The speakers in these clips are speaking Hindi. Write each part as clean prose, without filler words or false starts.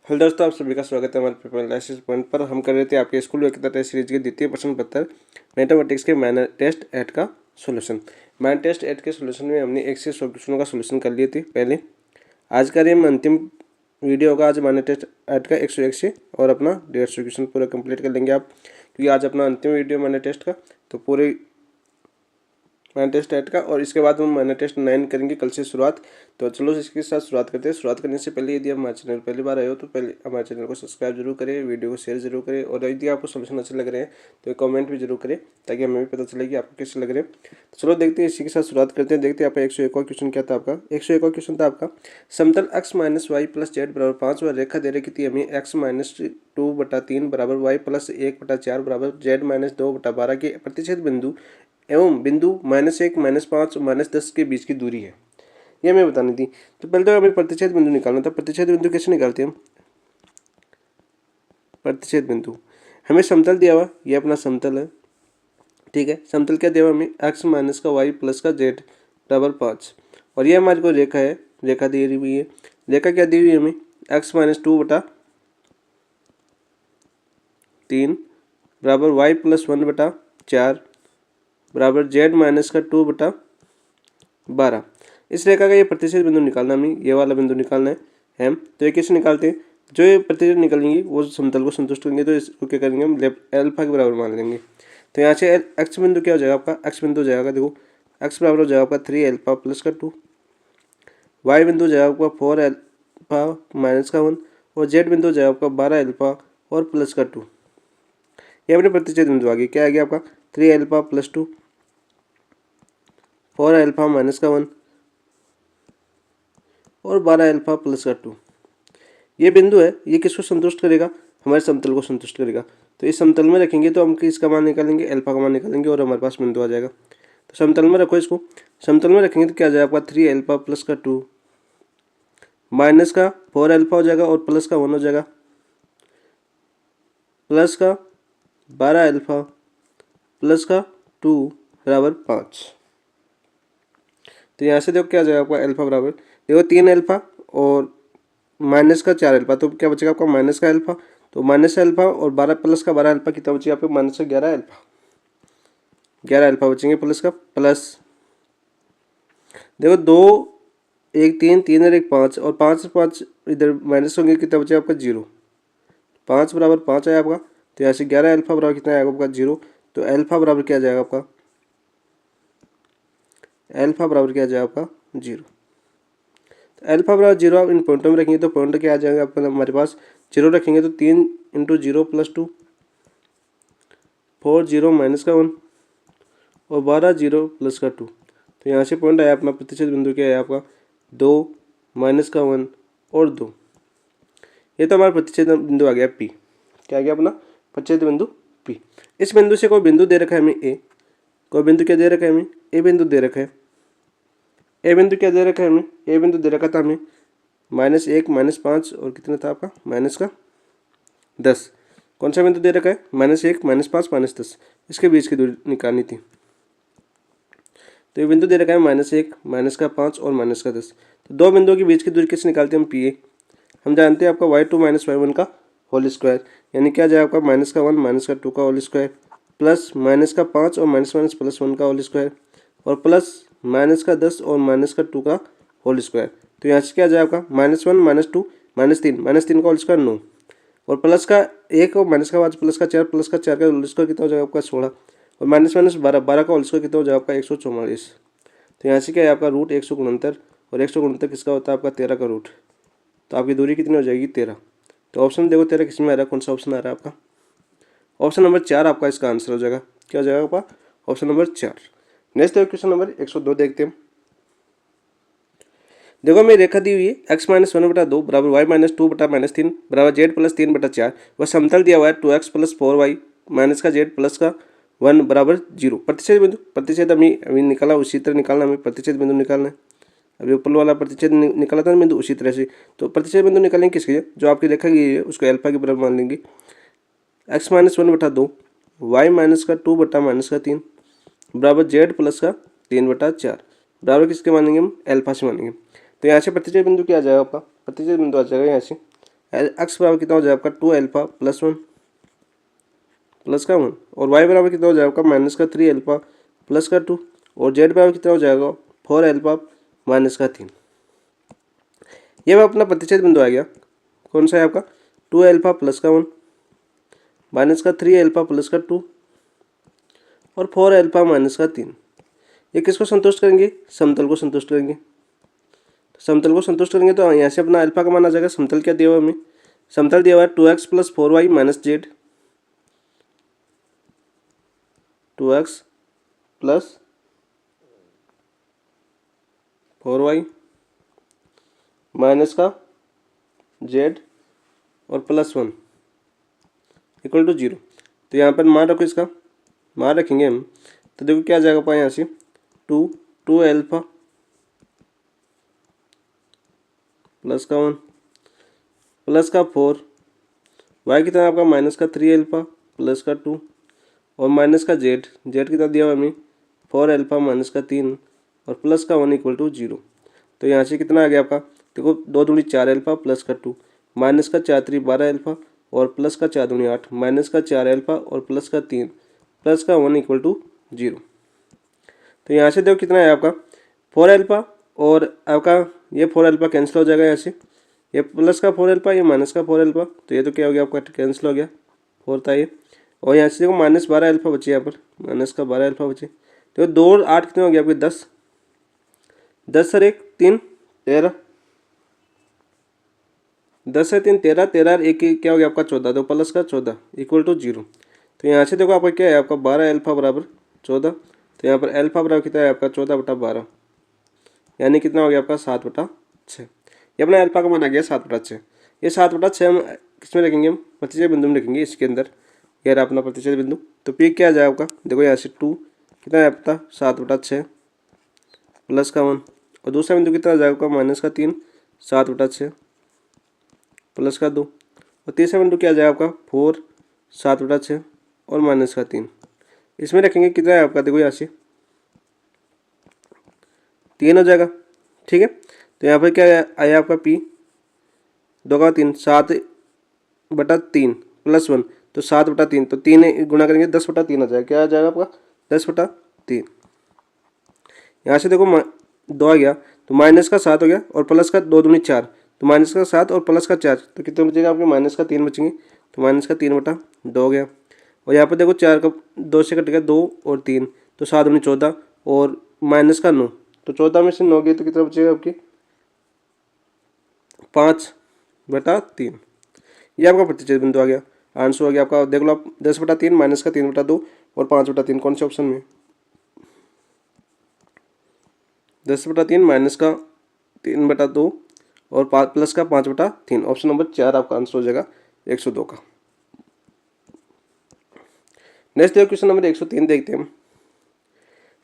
हेलो दोस्तों, आप सभी का स्वागत है हमारे पेपर एनालिसिस पॉइंट पर। हम कर रहे थे आपके स्कूल व्यक्तिगत टेस्ट सीरीज के द्वितीय प्रश्न पत्र मैथमेटिक्स के मैंने टेस्ट 8 का सोल्यूशन। मैंने टेस्ट 8 के सोल्यूशन में हमने 1 से 100 क्वेश्चनों का सोल्यूशन कर लिए थे पहले। आज का ये अंतिम वीडियो होगा। आज मैंने टेस्ट 8 का 101 से और अपना 150 क्वेश्चन पूरा कंप्लीट कर लेंगे आप, क्योंकि आज अपना अंतिम वीडियो मैंने टेस्ट का, तो पूरे मैंने टेस्ट 8 का और इसके बाद हम मैंने टेस्ट 9 करेंगे कल से शुरुआत। तो चलो इसके साथ शुरुआत करते हैं। शुरुआत करने से पहले यदि आप हमारे चैनल पहली बार आए हो तो पहले हमारे चैनल को सब्सक्राइब जरूर करें, वीडियो को शेयर जरूर करें, और यदि आपको सोल्यूशन अच्छे लग रहे हैं तो कमेंट भी जरूर करें ताकि हमें भी पता चले कि आपको कैसे लग रहे हैं। तो चलो देखते हैं, इसी के साथ शुरुआत करते हैं। देखते हैं आपका 101 क्वेश्चन क्या था। आपका 101 क्वेश्चन था आपका, समतल x minus Y plus Z बराबर 5 व रेखा दे रखी थी हमें x माइनस 2/3 बराबर वाई प्लस 1/4 बराबर जेड माइनस 2/12 के प्रतिच्छेद बिंदु एवं बिंदु -1 -5 -10 के बीच की दूरी है, ये हमें बतानी थी। तो पहले तो हमें प्रतिच्छेद बिंदु निकालना था। प्रतिच्छेद बिंदु कैसे निकालते हैं हम? प्रतिच्छेद बिंदु हमें समतल दिया हुआ, ये अपना समतल है, ठीक है। समतल क्या दिया हुआ हमें? x माइनस का y प्लस का z बराबर 5, और ये हमारी को रेखा है, रेखा दी हुई है। रेखा क्या दी हुई है हमें? x माइनस 2/3 बराबर y प्लस 1/4 बराबर जेड माइनस का 2/12। इस रेखा का ये प्रतिच्छेद बिंदु निकालना हमें, ये वाला बिंदु निकालना है हम। तो ये कैसे निकालते हैं? जो ये प्रतिच्छेद निकलेंगे वो समतल को संतुष्ट करेंगे, तो इसको क्या करेंगे हम? अल्फा के बराबर मान लेंगे। तो यहाँ से एक्स बिंदु क्या हो जाएगा आपका? एक्स बिंदु हो जाएगा, देखो एक्स बराबर हो जाएगा आपका 3 अल्फा प्लस का 2, वाई बिंदु हो जाएगा आपका 4 अल्फा माइनस का 1, और जेड बिंदु हो जाएगा आपका 12 अल्फा और प्लस का 2। ये अपने प्रतिच्छेद बिंदु आ गए। क्या आ गया आपका? 3 अल्फा प्लस 2, 4 अल्फा माइनस का 1 और 12 अल्फा प्लस का 2। ये बिंदु है, ये किसको संतुष्ट करेगा? हमारे समतल को संतुष्ट करेगा। तो इस समतल में रखेंगे तो हम किसका मान निकालेंगे? अल्फा का मान निकालेंगे, और हमारे पास बिंदु आ जाएगा। तो समतल में रखो इसको। समतल में रखेंगे तो क्या आ जाएगा आपका? 3 अल्फा प्लस का 2 माइनस का 4 अल्फा हो जाएगा और प्लस का 1 हो जाएगा, प्लस का 12 अल्फा प्लस का 2 बराबर 5। तो यहाँ से देखो क्या आ जाएगा आपका? अल्फा बराबर देखो 3 अल्फा और माइनस का 4 अल्फा, तो क्या बचेगा आपका? माइनस का अल्फा। तो माइनस अल्फा और 12 प्लस का 12 अल्फा कितना बचेगा आपको? माइनस का 11 अल्फा, 11 अल्फा बचेंगे प्लस का प्लस। देखो 2 1 3 3 और 1 5, और 5 5 इधर माइनस होंगे, कितना बचेगा आपका? 0। 5 बराबर 5 आया आपका। तो यहाँ से 11 अल्फा बराबर कितना आएगा आपका? 0। तो अल्फा बराबर क्या आ जाएगा आपका? अल्फा बराबर क्या आ जाएगा आपका? 0। अल्फा बराबर 0 आप इन पॉइंटों में रखेंगे तो पॉइंट क्या आ जाएगा आपका? हमारे पास 0 रखेंगे तो 3 × 0 + 2, 4 0 माइनस का 1 और 12 0 प्लस का 2। तो यहाँ से पॉइंट आया अपना प्रतिच्छेद बिंदु क्या है आपका? 2 माइनस का 1 और 2। ये तो हमारा प्रतिच्छेद बिंदु आ गया P। क्या आ गया अपना? प्रतिच्छेद बिंदु P। इस बिंदु से कोई बिंदु दे रखा है हमें A, कोई बिंदु क्या दे रखा है हमें? A बिंदु दे रखा है। ए बिंदु क्या दे रखा है हमें? ए बिंदु दे रखा था हमें -1 -5 और कितना था आपका? -10। कौन सा बिंदु दे रखा है? -1 -5 -10, इसके बीच की दूरी निकालनी थी। तो ये बिंदु दे रखा है -1 -5 और -10। तो दो बिंदुओं के बीच की दूरी कैसे निकालते हैं हम? P A. हम जानते हैं आपका y2 - y1 का होल स्क्वायर, यानी क्या जाए आपका? -1 -2 का होल स्क्वायर प्लस -5 और +1 का होल स्क्वायर और प्लस -10 और -2 का होल स्क्वायर। तो यहाँ से क्या जाए आपका? -1 -2 -3 का होल स्क्वायर 9 और प्लस का 1 और माइनस का 5 प्लस का 4 का होल स्क्वायर कितना हो जाएगा आपका? 16 और -12 का होल स्क्वायर कितना हो जाएगा आपका? 144। तो यहाँ से क्या है आपका? रूट 169, और 169 किसका होता है आपका? 13 का रूट। तो आपकी दूरी कितनी हो जाएगी? 13। तो ऑप्शन देखो 13 किस में आ रहा है? कौन सा ऑप्शन आ रहा है आपका? ऑप्शन नंबर 4 आपका इसका आंसर हो जाएगा। क्या हो जाएगा आपका? Option number 4। नेक्स्ट देखो क्वेश्चन नंबर 102 देखते हैं। देखो हमें रेखा दी हुई है x - 1/2 बराबर y - 2/-3 बराबर z + 3/4। वह समतल दिया हुआ है 2x + 4y माइनस का z प्लस का 1 बराबर 0। प्रतिच्छेद बिंदु, प्रतिच्छेद अभी निकाला, उसी तरह निकालना हमें प्रतिच्छेद बिंदु निकालना है। अभी ऊपर वाला प्रतिच्छेद निकाला था बिंदु, उसी तरह से। तो प्रतिच्छेद बिंदु निकालेंगे किसके लिए? जो आपकी रेखा की है उसको अल्फा के बराबर मान लेंगे। x - 1/2 y - 2/-3 बराबर z प्लस का 3/4 बराबर किसके मानेंगे हम? अल्फा से मानेंगे। तो यहाँ से प्रतिच्छेद बिंदु क्या आ जाएगा आपका? प्रतिच्छेद बिंदु आ जाएगा यहाँ से एक्स बराबर कितना हो जाएगा आपका 2 अल्फा प्लस 1 प्लस का 1 और वाई बराबर कितना हो जाएगा आपका माइनस का 3 अल्फा प्लस का 2 और जेड बराबर कितना हो जाएगा 4 अल्फा माइनस का 3। ये मैं अपना प्रतिच्छेद बिंदु आ गया, कौन सा है आपका 2 अल्फा प्लस का 1 माइनस का 3 अल्फा प्लस का 2 और 4 अल्फा माइनस का 3। ये किसको संतुष्ट करेंगे, समतल को संतुष्ट करेंगे। तो समतल को संतुष्ट करेंगे तो यहाँ से अपना अल्फा का मान आ जाएगा। समतल क्या दिया हुआ हमें, समतल दिया हुआ है 2x plus 4y minus Z, 2x plus 4y minus का जेड और प्लस 1 इक्वल टू 0। तो यहाँ पर मान रखो, इसका मान रखेंगे हम तो देखो क्या आ जाएगा पाए यहाँ से 2 अल्फा प्लस का 1 प्लस का 4 वाई कितना आपका माइनस का 3 अल्फा प्लस का 2 और माइनस का जेड कितना दिया हुआ हमें 4 अल्फा माइनस का 3 और प्लस का 1 इक्वल टू 0। तो यहाँ से कितना आ गया आपका, देखो 2 दूनी 4 अल्फा प्लस का 2 माइनस का 4 3 12 अल्फा और प्लस का 4 दूनी 8 माइनस का 4 अल्फा और प्लस का 3 प्लस का 1 इक्वल टू 0। तो यहाँ से देखो कितना है आपका 4 अल्फा और आपका ये 4 अल्फा कैंसिल हो जाएगा यहाँ से, ये प्लस का 4 अल्फा ये माइनस का 4 अल्फा, तो ये तो क्या हो गया आपका कैंसिल हो गया 4 था ये। और यहाँ से देखो माइनस 12 अल्फा बचे, यहाँ पर माइनस का 12 अल्फा बचे। तो 2 और 8 कितने हो गया आपके 10, 10 और 1 3 13, 10 से 3 13, 13 और 1 क्या हो गया आपका 14, तो प्लस का 14 इक्वल टू 0। तो यहाँ से देखो आपका क्या है आपका 12 अल्फा बराबर 14, तो यहाँ पर अल्फा बराबर कितना है आपका 14/12 यानी कितना हो गया आपका 7/6। ये अपना अल्फा का मान आ गया 7/6। ये 7/6 हम किसमें रखेंगे, हम प्रतिच्छेद बिंदु में रखेंगे, इसके अंदर ये रहा अपना प्रतिच्छेद बिंदु। तो पी क्या आ जाएगा आपका, देखो यहाँ से 2 कितना है आपका 7/6 प्लस का 1 और दूसरा बिंदु कितना आ जाएगा आपका माइनस का 3 7/6 प्लस का 2 और तीसरा बिंदु क्या आ जाएगा आपका 4 7/6 और माइनस का 3। इसमें रखेंगे कितना है आपका, देखो यहाँ से 3 हो जाएगा, ठीक है। तो यहाँ पर क्या आया आपका पी 2 का 3 7/3 प्लस 1 तो 7/3, तो 3 गुणा करेंगे 10/3 आ जाएगा, क्या आ जाएगा आपका 10/3। यहाँ से देखो 2 आ गया तो माइनस का 7 हो गया और प्लस का 2 दूनी 4, तो माइनस का 7 और प्लस का 4 तो कितने बचेगा आपके माइनस का 3 बचेंगे, तो माइनस का 3/2 हो गया। और यहाँ पर देखो 4 का 2 से कट गया 2 और 3 तो 7 दूनी 14 और माइनस का 9, तो 14 में से 9 गए तो कितना बचेगा आपके 5/3। ये आपका प्रतिच्छेद बिंदु आ गया, आंसर हो गया आपका। देख लो आप 10/3 माइनस का 3/2 और 5/3 कौन से ऑप्शन में, 10/3 माइनस का 3/2 और प्लस का 5/3, ऑप्शन नंबर 4 आपका आंसर हो जाएगा 102 का। नेक्स्ट देखो क्वेश्चन नंबर 103 देखते हैं हम।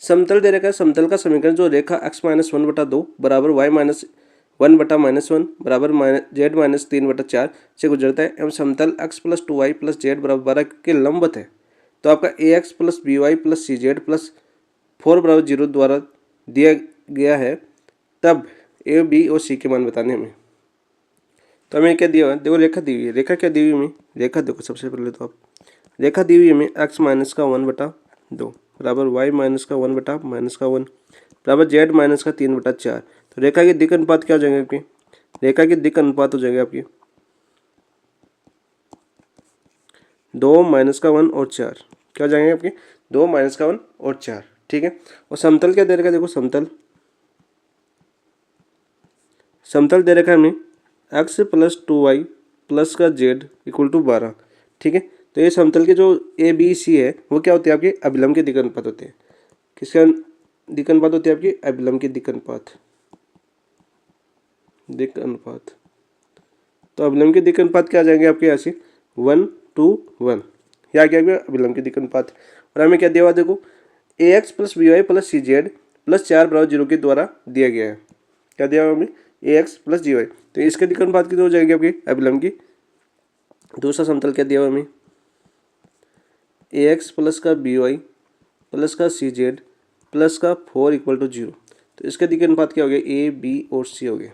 समतल दे रखा है, समतल का समीकरण जो रेखा x-1/2 बराबर y-1/-1 बराबर z-3/4 से गुजरता है एवं समतल x + 2y + z बराबर 12 के लंबवत है, तो आपका ax + by + cz + 4 बराबर 0 द्वारा दिया गया है, तब a b और c के मान बताने हमें। तो हमें क्या दिया हुआ है, देखो रेखा दी हुई है, रेखा क्या दी हुई हमें, रेखा देखो सबसे पहले तो आप रेखा दी हुई हमें x-1/2 बराबर y-1/-1 बराबर z-3/4। तो रेखा के दिक् अनुपात क्या हो जाएंगे आपके, रेखा के दिक् अनुपात हो जाएंगे आपके 2 -1 और 4, क्या हो जाएंगे आपके 2 -1 और 4, ठीक है। और समतल क्या दे रखा है, देखो समतल दे रखा है हमें x + 2y प्लस का z = 12, ठीक है। तो ये समतल के जो ए बी सी है वो क्या होते हैं आपके अभिलंब के दिक् अनुपात होते हैं। किसका दिक् अनुपात होते हैं आपके अभिलंब के दिक् अनुपात तो अभिलंब के दिक् अनुपात क्या आ जाएंगे आपके यहाँ से 1:1, ये आ गया अभिलंब के दिक् अनुपात। और हमें क्या दिया हुआ देखो ax + by + cz + 4 बराबर 0 के द्वारा दिया गया है, क्या दिया हुआ हमें ax + gy, तो इसके दिक् अनुपात कितने हो जाएंगे आपके अभिलंब की। दूसरा समतल क्या दिया हुआ हमें ax + का by + का cz + का 4 = 0, तो इसका दिक् अनुपात क्या हो गया a b और c हो गया,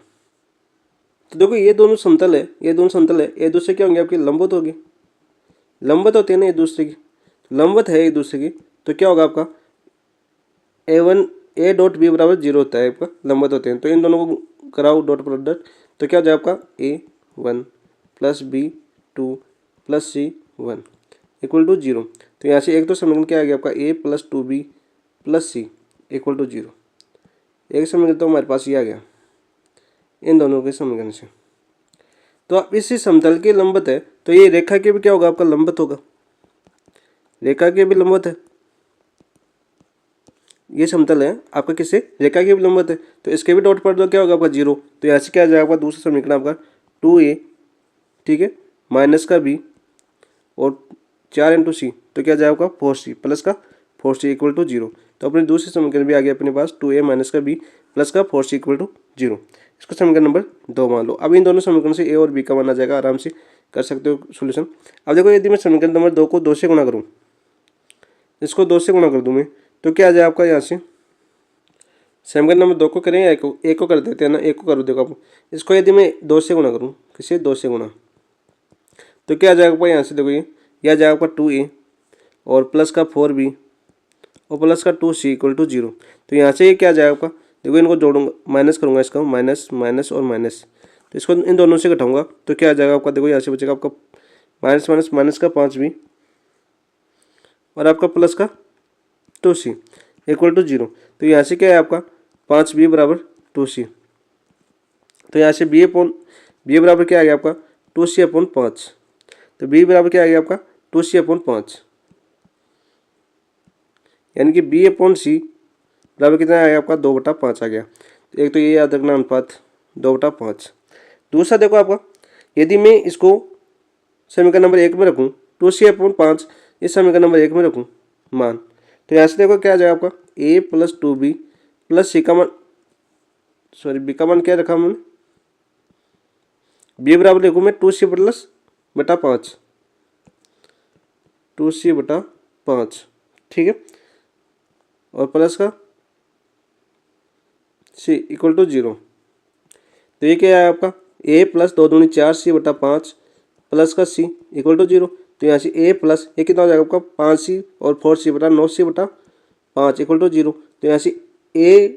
तो देखो ये दोनों समतल है, ये दोनों समतल है, एक दूसरे क्या होंगे आपकी लंबवत होगी, लंबवत होती है ना एक दूसरे की, लंबवत है एक दूसरे की, तो क्या होगा आपका A1 A डॉट बी बराबर जीरो होता है आपका, लंबवत होते हैं। तो इन दोनों को कराओ डॉट प्रोडक्ट, तो क्या हो जाए आपका A1 plus B2 plus C1 equal to zero. तो यहाँ से एक तो समीकरण क्या आ गया आपका A plus 2B plus C equal to zero. एक समीकरण तो हमारे पास ये आ गया इन दोनों के समीकरण से। तो आप इसी समतल के लंबवत है, तो ये रेखा के भी क्या होगा आपका लंबवत होगा, रेखा के भी लंबवत है, ये समतल है आपका किससे, रेखा के भी लंबवत है, तो इसके भी डॉट पर दो क्या होगा आपका जीरो। तो यहाँ से क्या आ जाएगा आपका दूसरा समीकरण आपका 2A, ठीक है, माइनस का B और 4 इंटू सी, तो क्या जाएगा आपका 4C प्लस का 4C इक्वल टू जीरो। तो अपने दूसरे समीकरण भी आ गया अपने पास 2A माइनस का B प्लस का 4C इक्वल टू जीरो। इसको समीकरण नंबर 2 मान लो। अब इन दोनों समीकरण से A और B का मान आ जाएगा, आराम से कर सकते हो सोल्यूशन। अब देखो यदि मैं समीकरण नंबर 2 को 2 से गुणा करूँ, इसको 2 से गुणा कर दूँ मैं, तो क्या आ जाए आपका यहाँ से समीकरण नंबर 2 को करें या एक को कर देते हैं ना, एक को करो। देखो आप इसको यदि मैं 2 से गुणा करूँ, किसी 2 से गुणा, तो क्या आ जाएगा आपका यहाँ से देखो ये आ जाएगा आपका 2A और प्लस का 4B और प्लस का 2C इक्वल टू जीरो। तो यहाँ से ये क्या आ जाएगा आपका, देखो इनको जोड़ूंगा, माइनस करूँगा, इसका माइनस माइनस और माइनस, तो इसको इन दोनों से घटाऊंगा, तो क्या आ जाएगा आपका, देखो यहाँ से बचेगा आपका माइनस माइनस माइनस का 5B और आपका प्लस का 2C इक्वल टू जीरो। तो यहाँ से क्या है आपका 5B बराबर 2C। तो यहाँ से बी बराबर क्या आ गया आपका 2C अपॉन 5। तो B बराबर क्या आ गया आपका 2C अपॉन 5, यानी कि B अपॉन C बराबर कितना आ गया आपका 2/5 आ गया। तो एक तो ये याद रखना अनुपात 2/5। दूसरा देखो आपका, यदि मैं इसको समीकरण नंबर 1 में रखूँ 2C अपॉन 5, इस समीकरण नंबर 1 में रखूँ मान, तो यहाँ से देखो क्या आ जाएगा आपका A plus 2B plus C का मान, सॉरी B का मान क्या रखा मैंने, B बराबर लिखूँ मैं 2C प्लस बटा 5, 2C/5, ठीक है, और प्लस का C इक्वल टू जीरो। तो ये क्या है आपका A प्लस 2 दूनी 4C/5 प्लस का C इक्वल टू जीरो। तो यहाँ से A प्लस ये कितना हो जाएगा आपका 5C और 4C/9C/5 इक्वल टू जीरो। तो यहाँ से A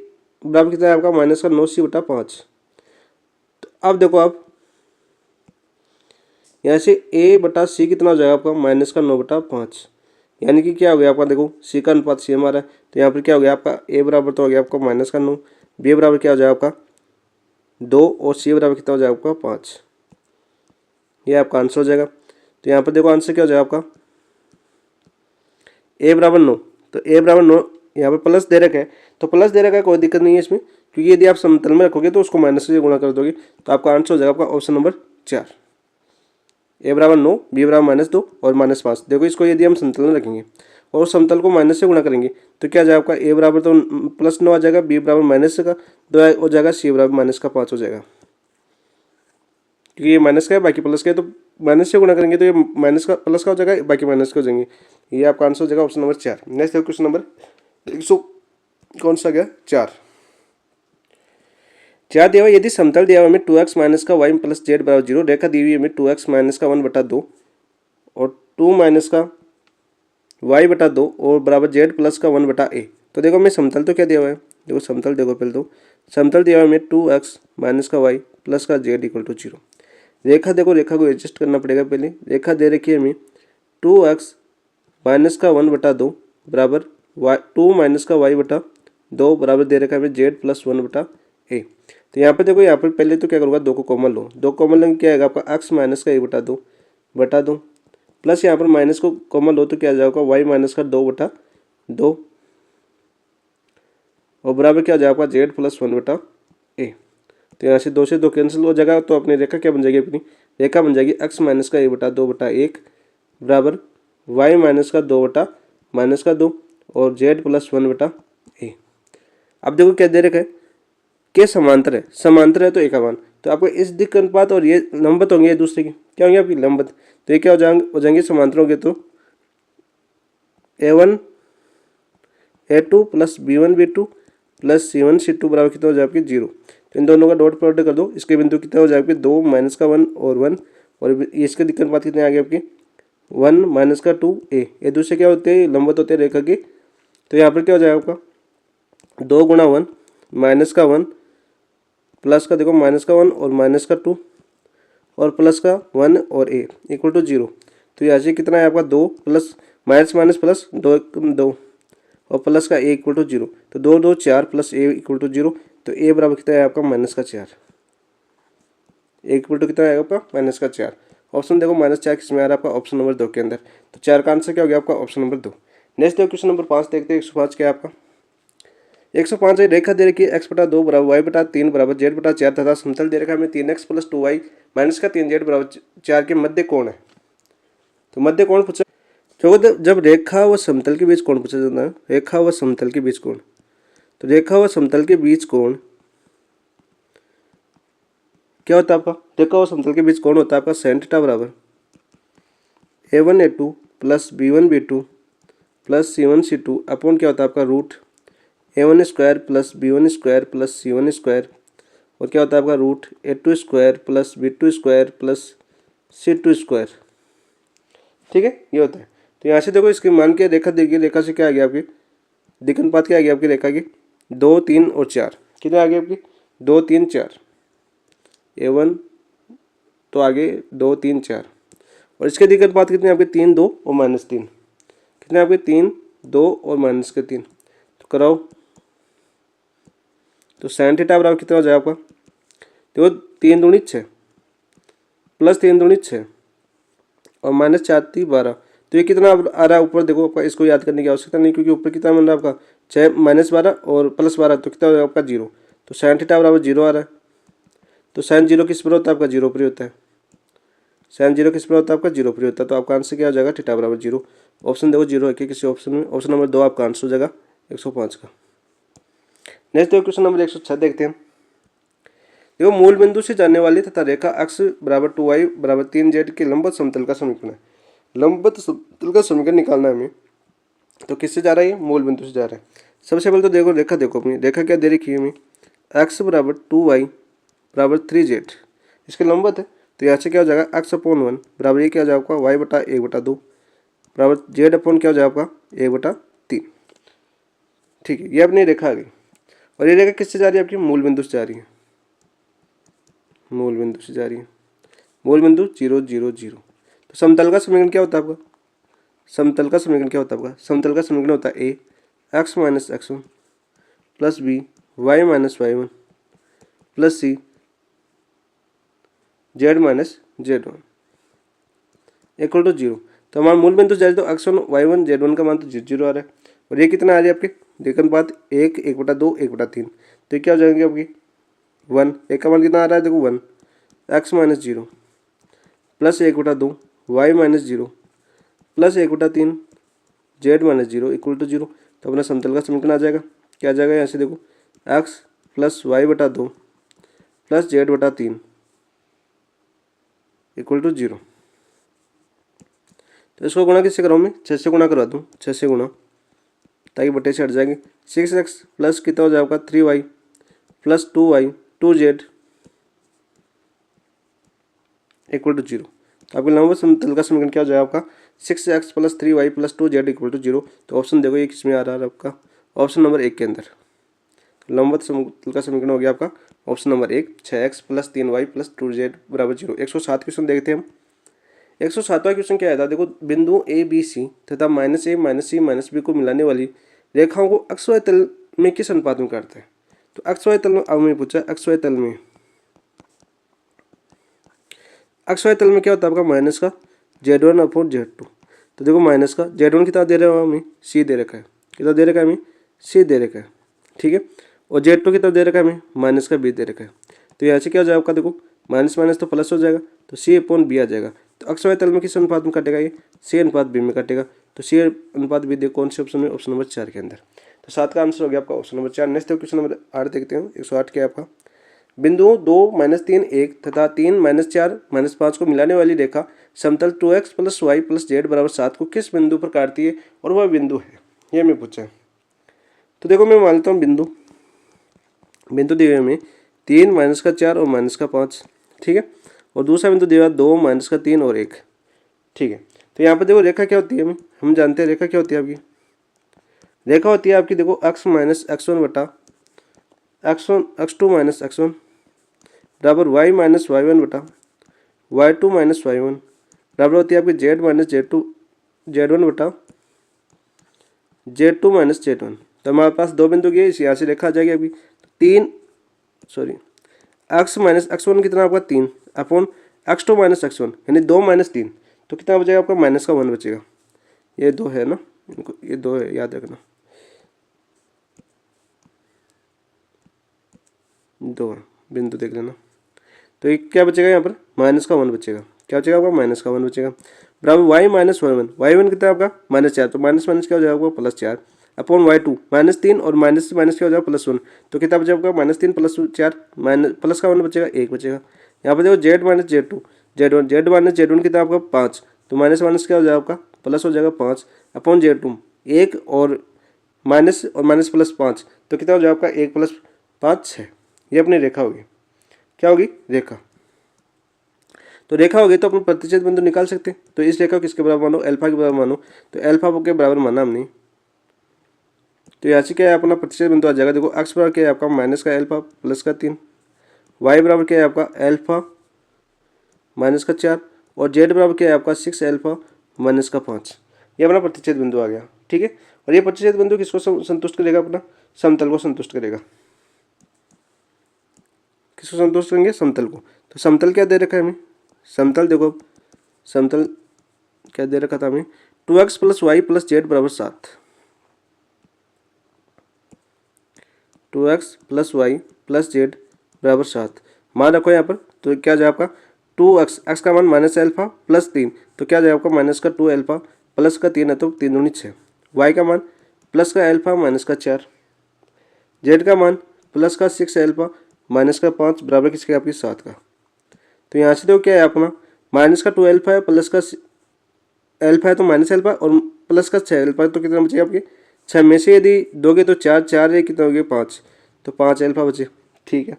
बराबर कितना है आपका माइनस का 9C/5। तो अब देखो आप यहाँ से A/C कितना हो जाएगा आपका माइनस का 9/5, यानी कि क्या हो गया आपका, देखो C का अनुपात C हमारा है, तो यहाँ पर क्या हो गया आपका A बराबर तो हो गया आपका माइनस का 9, B बराबर क्या हो जाएगा आपका 2 और C बराबर कितना हो जाएगा आपका 5। ये आपका आंसर हो जाएगा। तो यहाँ पर देखो आंसर क्या हो जाएगा आपका A बराबर 9, तो A बराबर 9 यहाँ पर प्लस दे रखा है, तो प्लस दे रखा है कोई दिक्कत नहीं है इसमें, क्योंकि यदि आप समतल में रखोगे तो उसको माइनस से गुणा कर दोगे, तो आपका आंसर हो जाएगा आपका ऑप्शन नंबर 4, A बराबर 9, B बराबर -2 और -5। देखो इसको यदि हम समतल में रखेंगे और समतल को माइनस से गुणा करेंगे, तो क्या आ जाएगा आपका A बराबर तो +9 आ जाएगा, B बराबर -2 हो जाएगा, C बराबर -5 हो जाएगा, क्योंकि ये माइनस का है बाकी प्लस का है, तो माइनस से गुणा करेंगे तो ये माइनस का प्लस का हो जाएगा, बाकी माइनस का हो जाएंगे। ये आपका आंसर हो जाएगा option number 4। Next question number 100 कौन सा गया 4 दिया हुआ, यदि समतल दिया हुआ हमें 2x माइनस का y प्लस जेड बराबर 0, रेखा दी हुई है हमें 2x माइनस का 1/2 और 2 माइनस का y/2 और बराबर z प्लस का 1/a। तो देखो हमें समतल तो क्या दिया हुआ है, देखो समतल देखो पहले तो समतल दिया हुआ है हमें 2x माइनस का y प्लस का z इक्वल टू 0। रेखा देखो, रेखा को एडजस्ट करना पड़ेगा, पहले रेखा दे रखी है हमें 2x माइनस का 1/2 बराबर 2 माइनस का y/2 बराबर दे रखा है हमें z प्लस 1/a। तो यहाँ पर देखो, यहाँ पर पहले तो क्या करूँगा 2 को कॉमन लो, 2 कॉमन लेंगे क्या आएगा आपका x माइनस का 1/2 प्लस यहाँ पर माइनस को कॉमन लो तो क्या आ जाएगा y माइनस का 2/2 और बराबर क्या आ जाएगा आपका z प्लस 1/a। तो यहाँ से 2 से 2 कैंसिल हो जाएगा, तो अपनी रेखा क्या बन जाएगी, अपनी रेखा बन जाएगी x माइनस का 1/2/1 बराबर y माइनस का 2/-2 और z प्लस 1/a। अब देखो क्या दे रखा है के समांतर है, समांतर है तो एक मान, तो आपको इस दिक्क अनुपात और ये लंबवत होंगे, एक दूसरे की क्या होंगे आपकी लंबवत, तो ये क्या हो जाएंगे समांतर होंगे, तो A1 A2 plus B1 B2 plus C1 C2 बराबर कितना हो जाए आपकी 0। तो इन दोनों का डॉट प्रोडक्ट कर दो, इसके बिंदु कितना हो जाएगा, 2 माइनस का 1 और 1, और इसके दिक्कत बात कितने आ गई आपकी 1 माइनस का 2 ए। ये दूसरे क्या होते हैं, लंबवत होते हैं रेखा की। तो यहाँ पर क्या हो जाएगा आपका 2 गुणा 1 माइनस का 1 प्लस का देखो माइनस का 1 और माइनस का 2 और प्लस का 1 और ए इक्वल टू 0। तो यहाँ से कितना है आपका 2 प्लस माइनस माइनस प्लस 2 2 और प्लस का ए इक्वल टू 0। तो 2 2 4 प्लस ए इक्वल टू 0। तो ए बराबर कितना है आपका माइनस का 4। ए इक्वल टू कितना है आपका माइनस का 4। ऑप्शन देखो माइनस 4 किसमें आ रहा है आपका ऑप्शन नंबर 2 के अंदर। तो 4 का आंसर क्या हो गया आपका ऑप्शन नंबर 2। नेक्स्ट देखो क्वेश्चन नंबर 5 देखते हैं। 105 क्या है आपका 105 है, रेखा दे रखी है x बटा 2 बराबर y बटा 3 बराबर z बटा 4 तथा समतल दे रखा है हमें 3x प्लस 2y माइनस का 3z बराबर 4 के मध्य कोण है। तो मध्य कोण पूछा, तो जब रेखा व समतल के बीच कोण पूछा जाता है, रेखा व समतल के बीच कोण, तो रेखा व समतल के बीच कोण क्या होता है आपका, रेखा व समतल के बीच कोण होता है आपका sin थीटा बराबर a1 a2 plus b1 b2 plus c1 c2 upon क्या होता है आपका root a1 square plus b1 square plus c1 square, और क्या होता है आपका root a2 square plus b2 square plus c2 square. ठीक है, ये होता है। तो यहाँ से देखो इसके मान के रेखा देखिए, रेखा से क्या आ गया आपकी दिक्कत क्या आ गई आपकी रेखा की 2 3 और 4, कितने आ गए आपकी 2 3 4 a1, तो आगे 2 3 4, और इसके दिक्कत बात कितनी आपकी 3 2 और माइनस 3, कितने आपके 3 2 और माइनस के 3। तो कराओ, तो sin थीटा बराबर कितना हो जाएगा आपका देखो 3 दूनी 6 प्लस 3 दूनी 6 और माइनस 4 3 12। तो ये कितना आ रहा है ऊपर देखो आपका, इसको याद करने की आवश्यकता नहीं क्योंकि ऊपर कितना बन रहा है आपका 6 माइनस 12 और प्लस 12, तो कितना हो जाएगा आपका 0। तो sin थीटा बराबर 0 आ रहा है। तो sin 0 किस पर होता है आपका 0 पर होता है, sin 0 किस पर होता है आपका 0 पर होता है। तो आपका आंसर क्या हो जाएगा थीटा बराबर 0। ऑप्शन देखो 0 है कि किसी ऑप्शन में, ऑप्शन नंबर 2 आपका आंसर हो जाएगा 105 का। नेक्स्ट देखो क्वेश्चन नंबर 106 देखते हैं। देखो मूल बिंदु से जाने वाली तथा रेखा x बराबर 2y बराबर 3z के लंबवत समतल का समीकरण है। लंबवत समतल का समीकरण निकालना है हमें। तो किससे जा रहा है, ये मूल बिंदु से जा रहा है। सबसे पहले तो देखो रेखा, देखो अपनी रेखा क्या दे रखी है हमें x बराबर 2y बराबर 3z, इसके लंबवत है। तो यहाँ से क्या हो जाएगा x अपॉन 1 बराबर ये क्या हो जाएगा आपका y बटा 1 बटा 2 बराबर z अपॉन क्या हो जाएगा आपका 1 बटा 3। ठीक है, ये अपनी रेखा आ गई। और ये रेखा किससे जा रही है आपकी मूल बिंदु से जा रही है, मूल बिंदु से जा रही है, मूल बिंदु 0 0 0। तो समतल का समीकरण क्या होता है आपका, समतल का समीकरण क्या होता है आपका, समतल का समीकरण होता है a x minus x1 plus B y minus y1 plus C z minus z1 equal to 0। तो हमारा मूल बिंदु जा रही है तो x1 y1 z1 का मान तो 0 0 आ रहा है। और ये कितना आ रही है आपके देखने बात 1 1 बटा 2 1 बटा 3। तो क्या हो जाएंगे आपकी 1, एक का मान कितना आ रहा है देखो 1 x माइनस 0 प्लस 1 बटा 2 वाई माइनस 0 प्लस 1 बटा 3 जेड माइनस 0 इक्वल टू 0। तो अपना समतल का समीकरण आ जाएगा, क्या आ जाएगा यहाँ से देखो x प्लस वाई बटा 2 प्लस जेड बटा 3 इक्वल टू 0। तो इसको गुणा किससे कराऊँ मैं, 6 से गुणा करवा दूँ, 6 से गुणा ताकि बटे से हट जाएंगे। 6x प्लस कितना हो जाएगा 3y plus 2y 2z equal to 0। तो आपके लंबवत समतल का समीकरण क्या हो जाएगा आपका 6x plus 3y plus 2z equal to 0। तो ऑप्शन देखो ये किसमें आ रहा है आपका ऑप्शन नंबर 1 के अंदर। लंबवत समतल का समीकरण हो गया आपका option number 1 6x plus 3y plus 2z बराबर 0। 107 क्वेश्चन देखते हैं हम। 107वां क्वेश्चन क्या था देखो बिंदु ए बी सी तथा माइनस ए माइनस सी माइनस बी को मिलाने वाली रेखाओं को XY तल में किस अनुपात में काटते हैं। तो XY तल में अब मैं पूछा XY तल में, XY तल में क्या होता है आपका माइनस का Z1 अपॉन Z2। तो देखो माइनस का Z1 कितना दे रहा है हमें C दे रखा है, कितना दे रखा है हमें C दे रखा है, ठीक है। और Z2 कितना दे रखा है हमें माइनस का B दे रखा है। तो यहाँ से क्या हो जाएगा आपका देखो माइनस माइनस तो प्लस हो जाएगा, तो C अपॉन B आ जाएगा। तो XY तल में किस अनुपात में कटेगा ये C अनुपात B में कटेगा। तो C अनुपात B देखो कौन से ऑप्शन में, ऑप्शन नंबर 4 के अंदर। तो 7 का आंसर हो गया आपका option number 4। Next question number 8 देखते हैं। 108 क्या है आपका बिंदु 2 माइनस 3 1 तथा 3 माइनस 4 माइनस 5 को मिलाने वाली रेखा समतल 2x plus Y plus Z बराबर 7 को किस बिंदु पर काटती है और वह बिंदु है, ये हमें पूछा है। तो देखो मैं मानता हूँ बिंदु दिए हुए में 3 माइनस का 4 और माइनस का 5, ठीक है। और दूसरा बिंदु दिया 2 माइनस का 3 और 1, ठीक है। तो यहाँ पर देखो रेखा क्या होती है, हम जानते हैं रेखा क्या होती है आपकी। रेखा होती है आपकी देखो x माइनस x1 बटा x2 माइनस x1 बराबर y माइनस y1 बटा y2 माइनस y1 बराबर होती है आपकी z माइनस z1 बटा z2 माइनस z1। तो हमारे पास दो बिंदु की इस यहाँ से रेखा आ जाएगी अभी x माइनस x1 कितना आपका 3 अपॉन x2 माइनस x1 यानी 2 माइनस 3, तो कितना बचेगा आपका माइनस का 1 बचेगा। ये 2 है ना, इनको ये 2 है याद रखना, 2 बिंदु देख लेना। तो ये क्या बचेगा यहाँ पर माइनस का 1 बचेगा। क्या बचेगा आपका माइनस का 1 बचेगा बराबर y माइनस y1 कितना है आपका -4, तो माइनस माइनस क्या हो जाएगा आपका +4 अपॉन y2 -3 और माइनस से माइनस क्या हो जाएगा +1, तो कितना बचेगा आपका -3 +4 माइनस प्लस का 1 बचेगा 1 बचेगा। यहाँ पर देखो z minus z minus z1 कितना आपका 5, तो माइनस माइनस क्या हो जाएगा आपका प्लस हो जाएगा 5 अपॉन z2 1 और माइनस +5, तो कितना हो जाएगा आपका 1 + 5 6। ये अपनी रेखा होगी, क्या होगी रेखा। तो रेखा होगी तो अपन प्रतिच्छेद बिंदु निकाल सकते हैं। तो इस रेखा को किसके बराबर मानो अल्फा के बराबर मानो, तो अल्फा के बराबर माना हमने। तो यहाँ से क्या है अपना प्रतिच्छेद बिंदु आ जाएगा। देखो x बराबर क्या है आपका माइनस का अल्फा प्लस का 3, y बराबर क्या है आपका अल्फा माइनस का 4 और z बराबर क्या है आपका 6 अल्फा माइनस का 5। ये अपना प्रतिच्छेद बिंदु आ गया, ठीक है। और ये प्रतिच्छेद बिंदु किसको संतुष्ट करेगा, अपना समतल को संतुष्ट करेगा। किसको संतुष्ट करेंगे, समतल को। तो समतल क्या दे रखा है हमें, समतल देखो समतल क्या दे रखा था हमें 2x + y + z बराबर 7, 2x + y + z बराबर 7 मान रखो यहाँ पर। तो क्या जाए आपका 2x, x का मान माइनस अल्फा प्लस 3, तो क्या जाए आपका माइनस का 2 अल्फा प्लस का 3 है तो 3 दूनी 6, y का मान प्लस का अल्फा माइनस का 4, z का मान प्लस का 6 अल्फा माइनस का 5 बराबर किसके आपकी 7 का। तो यहाँ से देखो क्या है अपना माइनस का 2 अल्फा है प्लस का अल्फा है तो माइनस अल्फा और प्लस का 6 अल्फा, तो कितना बचेगा आपके 6 में से यदि दोगे तो 4 4 है कितना हो गया 5, तो 5 अल्फा बचे, ठीक है।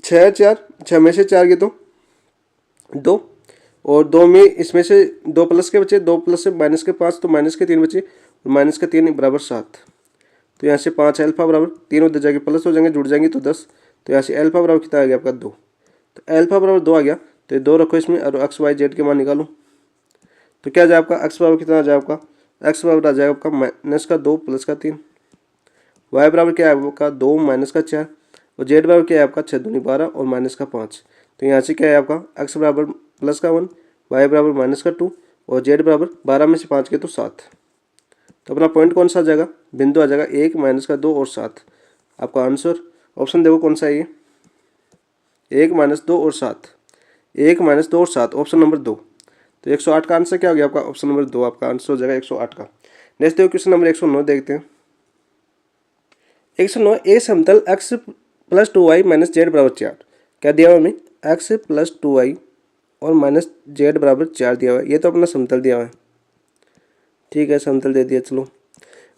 6 में से 4 गए तो 2 और 2 में इसमें से 2 प्लस के बचे, 2 प्लस से माइनस के 5 तो माइनस के 3 बचे और माइनस का 3 बराबर 7। तो यहाँ से 5 अल्फा बराबर 3 उधर जाके प्लस हो जाएंगे जुड़ जाएंगे तो 10, तो यहाँ से अल्फा बराबर कितना आ गया आपका 2, तो अल्फा बराबर 2 आ गया। तो 2 रखो इसमें और x y z के मान निकालो। तो क्या आ जाए आपका x बराबर कितना आ जाए आपका x बराबर आ जाएगा आपका माइनस का 2 प्लस का 3, y बराबर क्या है आपका 2 माइनस का 4 और z बराबर क्या है आपका 6 दूनी 12 और माइनस का 5। तो यहाँ से क्या है आपका x बराबर प्लस का 1, y बराबर माइनस का 2 और z बराबर 12 में से 5 के तो 7। तो अपना पॉइंट कौन सा आ जाएगा, बिंदु आ जाएगा 1 माइनस का 2 और 7। आपका आंसर ऑप्शन देखो कौन सा है ये 1 माइनस 2 और 7, 1 माइनस 2 और 7 ऑप्शन नंबर 2। तो 108 का आंसर क्या हो गया आपका ऑप्शन नंबर 2, आपका आंसर हो जाएगा 108 का। नेक्स्ट देखो क्वेश्चन नंबर 109 देखते हैं। 109 ए समतल x + 2y - z बराबर 4, क्या दिया हुआ हमें x + 2y और माइनस z बराबर 4 दिया हुआ है। ये तो अपना समतल दिया हुआ है, ठीक है समतल दे दिया। चलो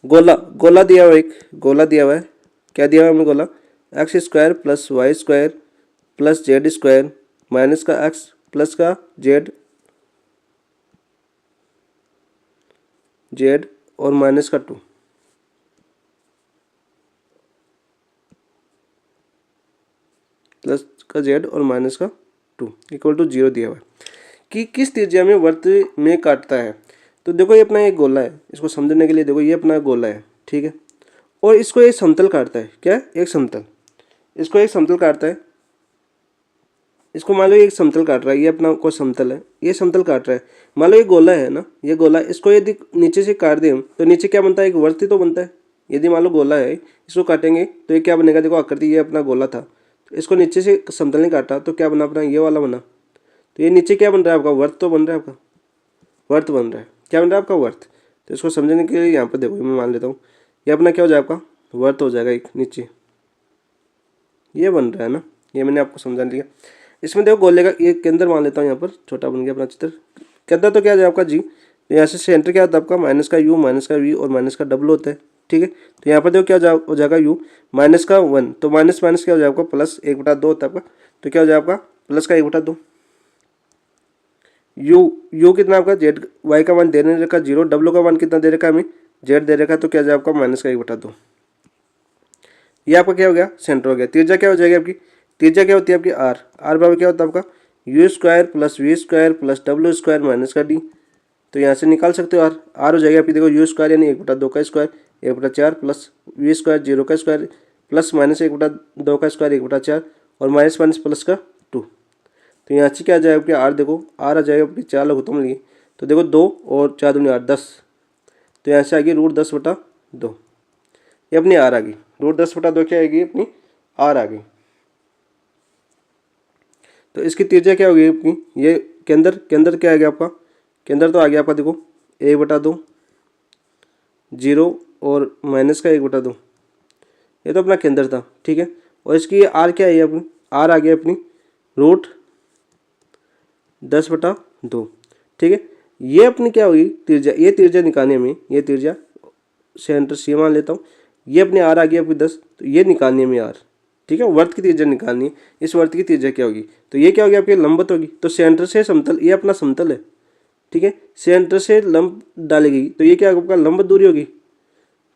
गोला दिया हुआ है, एक गोला दिया हुआ है। क्या दिया हुआ है हमें गोला x² + y² + z² माइनस का x प्लस का z और माइनस का 2, प्लस का z और माइनस का 2 = 0 दिया हुआ है कि किस त्रिज्या में वृत्त में काटता है। तो देखो ये अपना एक गोला है, इसको समझने के लिए देखो ये अपना गोला है, ठीक है। और इसको एक समतल काटता है, क्या एक समतल, इसको एक समतल काटता है। इसको मान लो एक समतल काट रहा है, ये अपना कोई समतल है, ये समतल काट रहा है। मान लो ये गोला है ना, ये गोला, इसको यदि नीचे से काट दें तो नीचे क्या बनता है, एक वृत्त तो बनता है। यदि मान लो गोला है, इसको काटेंगे तो ये क्या बनेगा, देखो आकृति ये अपना गोला था, तो इसको नीचे से समतल नहीं काटा तो क्या बना अपना ये वाला बना। तो ये नीचे क्या बन रहा है आपका वर्त तो बन रहा है, आपका वर्त बन रहा है। क्या बन रहा है आपका वर्त। तो इसको समझने के लिए यहाँ पर देखो मैं मान लेता हूँ ये अपना क्या हो जाएगा आपका वर्त हो जाएगा, एक नीचे ये बन रहा है ना, ये मैंने आपको समझा दिया। इसमें देखो गोले का ये केंद्र मान लेता हूँ, यहाँ पर छोटा बन गया अपना चित्र। केंद्र तो क्या है आपका जी, यहाँ से सेंटर क्या होता है आपका माइनस का u माइनस का v और माइनस का w होता है, ठीक है। तो यहाँ पर देखो क्या हो जाएगा u माइनस का 1, तो माइनस माइनस क्या हो जाएगा आपका प्लस 1/2 होता है आपका, तो क्या हो जाएगा आपका प्लस का 1/2। u कितना आपका z y का मान दे रखा 0, w का मान कितना दे रखा हमें z दे रखा, तो क्या हो जाएगा आपका माइनस का 1/2। ये आपका क्या हो गया सेंटर हो गया। त्रिज्या क्या हो जाएगी आपकी, त्रिज्या क्या होती है आपकी r बराबर क्या होता है आपका u square plus V square plus W square minus का d। तो यहाँ से निकाल सकते हो r हो जाएगा आपकी देखो u स्क्वायर यानी 1/2 का स्क्वायर 1/4 प्लस वी स्क्वायर 0 का स्क्वायर प्लस माइनस 1/2 का स्क्वायर 1/4 और माइनस माइनस प्लस का 2। तो यहाँ से क्या आ जाएगा आपकी r देखो r आ जाएगा आपकी 4 लघुत्तम लिए, तो देखो 2 और 4 दूनी 8 10, तो यहाँ से आ गई √10/2। ये अपनी r आ गई √10/2 क्या आएगी अपनी r आ गई। तो इसकी त्रिज्या क्या होगी अपनी, ये केंद्र क्या आ गया आपका, केंद्र तो आ गया आपका देखो 1/2 0 और माइनस का 1/2, ये तो अपना केंद्र था, ठीक है। और इसकी आर क्या है अपनी, आर आ गया अपनी √10/2, ठीक है। ये अपनी क्या होगी त्रिज्या, ये त्रिज्या निकालने में, ये त्रिज्या सेंटर सी मान लेता हूँ, ये अपनी आर आ गई आपकी 10, तो ये निकालने में आर, ठीक है। वर्त की त्रिज्या निकालनी है, इस वर्त की त्रिज्या क्या होगी, तो ये क्या होगी आपकी लंबवत होगी, तो सेंटर से समतल, ये अपना समतल है, ठीक है। सेंटर से लंब डालेगी तो ये क्या आपका लंबवत दूरी होगी,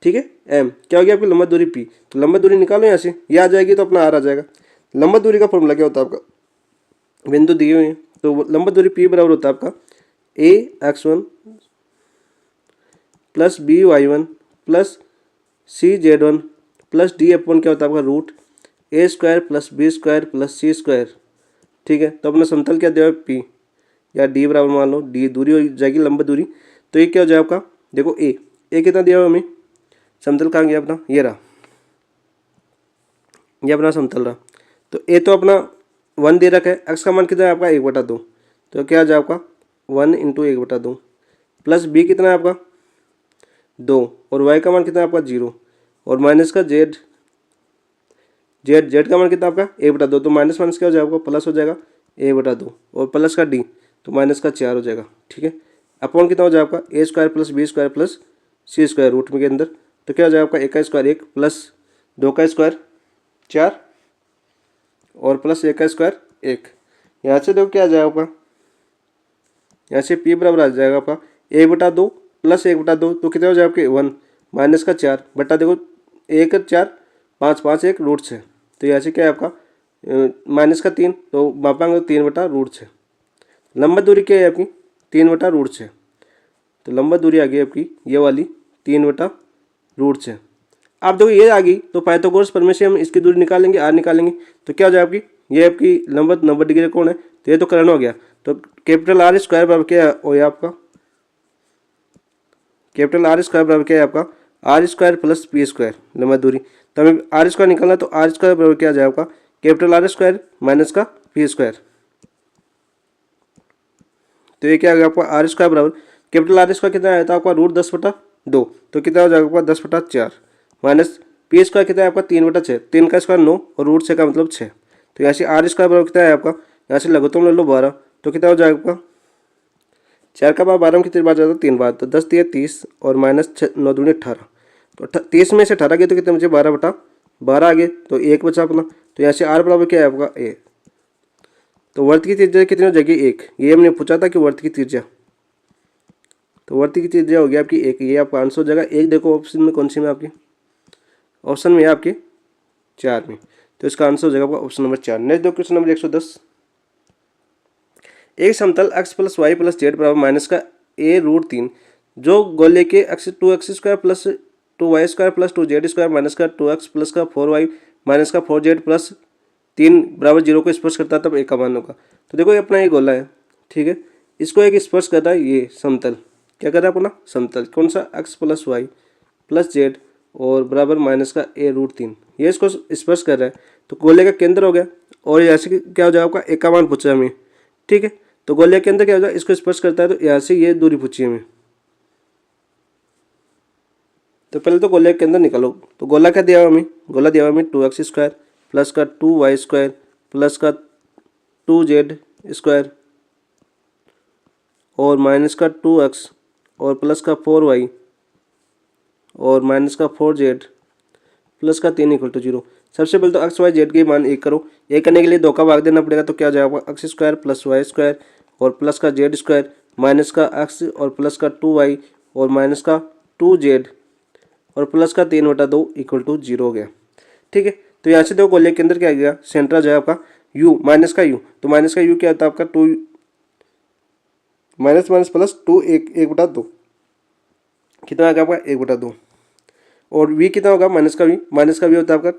ठीक है। एम क्या होगी आपकी लंबवत दूरी पी, तो लंबवत दूरी निकालो यहाँ से, ये आ जाएगी तो अपना आर आ जाएगा। लंबवत दूरी का फॉर्मूला क्या होता है आपका, बिंदु दिए हुए हैं, तो लंबवत दूरी पी बराबर होता है आपका ax1 plus by1 plus cz1 plus df1 क्या होता है आपका √a² plus b² plus c², ठीक है। तो अपना समतल क्या दिया पी या डी बराबर मान लो, डी दूरी हो जाएगी लंबवत दूरी, तो ये क्या हो जाएगा आपका देखो ए कितना दिया हुआ हमें, समतल कहाँ गया अपना, ये रहा, ये अपना समतल रहा। तो ए तो अपना 1 दे रखा है, एक्स का मान कितना है आपका 1/2, तो क्या आ जाए आपका 1 × 1/2 प्लस बी कितना है आपका 2 और वाई का मान कितना है आपका 0 और माइनस का जेड का मान कितना आपका 1/2, तो माइनस माइनस क्या हो जाएगा आपका प्लस हो जाएगा 1/2 और प्लस का डी तो माइनस का 4 हो जाएगा, ठीक है। अपॉन कितना हो जाएगा आपका a² plus b² plus c² root में के अंदर, तो क्या हो जाएगा आपका 1 का स्क्वायर 1 प्लस 2 का स्क्वायर 4 और प्लस 1 का स्क्वायर 1। यहाँ से देखो क्या आ जाएगा आपका, यहाँ से p बराबर आ जाएगा आपका 1/2 प्लस 1/2, तो कितना हो जाएगा आपके 1 माइनस का 4 बटा देखो 1 4 5 5 1 √6, तो यहाँ से क्या है आपका माइनस का 3, तो मापांगे 3/√6। लंबवत दूरी क्या है आपकी 3/√6, तो लंबवत दूरी आ गई आपकी ये वाली 3/√6। आप देखो ये आ गई तो पाइथागोरस प्रमेय से हम इसकी दूरी निकालेंगे, आर निकालेंगे, तो क्या हो जाए आपकी ये आपकी लंबवत 90 डिग्री कोण है, तो ये तो कर्ण हो गया, तो कैपिटल आर स्क्वायर बराबर क्या हो गया आपका, कैपिटल आर स्क्वायर बराबर क्या है आपका r² प्लस p² लंबवत दूरी, तो हमें r² निकालना, तो r² बराबर क्या आ जाए आपका कैपिटल R² माइनस का p², तो ये क्या आ गया आपका r² बराबर कैपिटल R² कितना आया था आपका √10/2, तो कितना हो जाएगा आपका 10/4 माइनस p² कितना है आपका 3/6, 3 का स्क्वायर 9 और √6 का मतलब 6, तो यहाँ से r² बराबर कितना है आपका, यहाँ से लघुत्तम ले लो 12, तो कितना हो जाएगा आपका 4 का 12 में कितनी बार जाता है 3 बार, तो 10 × 30 और माइनस 9 दूनी 18, तो 30 में से 18 गए तो कितने मुझे 12/12 आ गए, तो 1 बचा अपना, तो यहाँ से r बराबर क्या है आपका a, तो वर्त की त्रिज्या कितनी हो जाएगी 1, ये हमने पूछा था कि वर्त की त्रिज्या, तो वर्त की त्रिज्या हो गया आपकी 1, ये आपका आंसर हो जाएगा 1। देखो ऑप्शन में कौन सी में आपकी, ऑप्शन में है आपके 4 में, तो इसका आंसर हो जाएगा आपका ऑप्शन नंबर 4। नेक्स्ट दो क्वेश्चन नंबर 110, एक समतल x plus Y plus Z बराबर माइनस का a√3 जो गोले के x2x² plus 2y² plus 2z² minus का 2x प्लस का 4y माइनस का 4z प्लस 3 बराबर 0 को स्पर्श करता है तब a का मान होगा। तो देखो ये अपना ये गोला है, ठीक है, इसको एक स्पर्श कर रहा है ये समतल, क्या कर रहा है अपना समतल कौन सा x plus Y plus Z और बराबर माइनस का a√3, ये इसको स्पर्श कर रहा है, तो गोले का केंद्र हो गया, और यहाँ से क्या हो जाएगा आपका a का मान पूछा है हमें, ठीक है। तो गोले के अंदर क्या हो जाए इसको स्पर्श करता है, तो यहाँ से ये दूरी पूछी हमें, तो पहले तो गोले के अंदर निकालो, तो गोला क्या दिया हुआ हमें, गोला दिया हुआ हमें 2x² प्लस का 2y² प्लस का 2z² और माइनस का 2x और प्लस का 4y और माइनस का 4z प्लस का 3 इक्वल टू 0। सबसे पहले तो एक्स वाई जेड के मान एक करो। एक करने के लिए 2 का भाग देना पड़ेगा, तो क्या हो जाएगा X square plus Y square और प्लस का जेड स्क्वायर माइनस का एक्स और प्लस का 2y और माइनस का 2z और प्लस का 3/2 इक्वल टू 0 हो गया। ठीक है, तो यहाँ से देखो गोले के अंदर क्या आ गया, सेंटर आ जाएगा आपका u माइनस का u। तो माइनस का u क्या होता है आपका 2 माइनस माइनस प्लस 2 1/2 कितना आ गया आपका 1/2। और v कितना होगा माइनस का v होता है आपका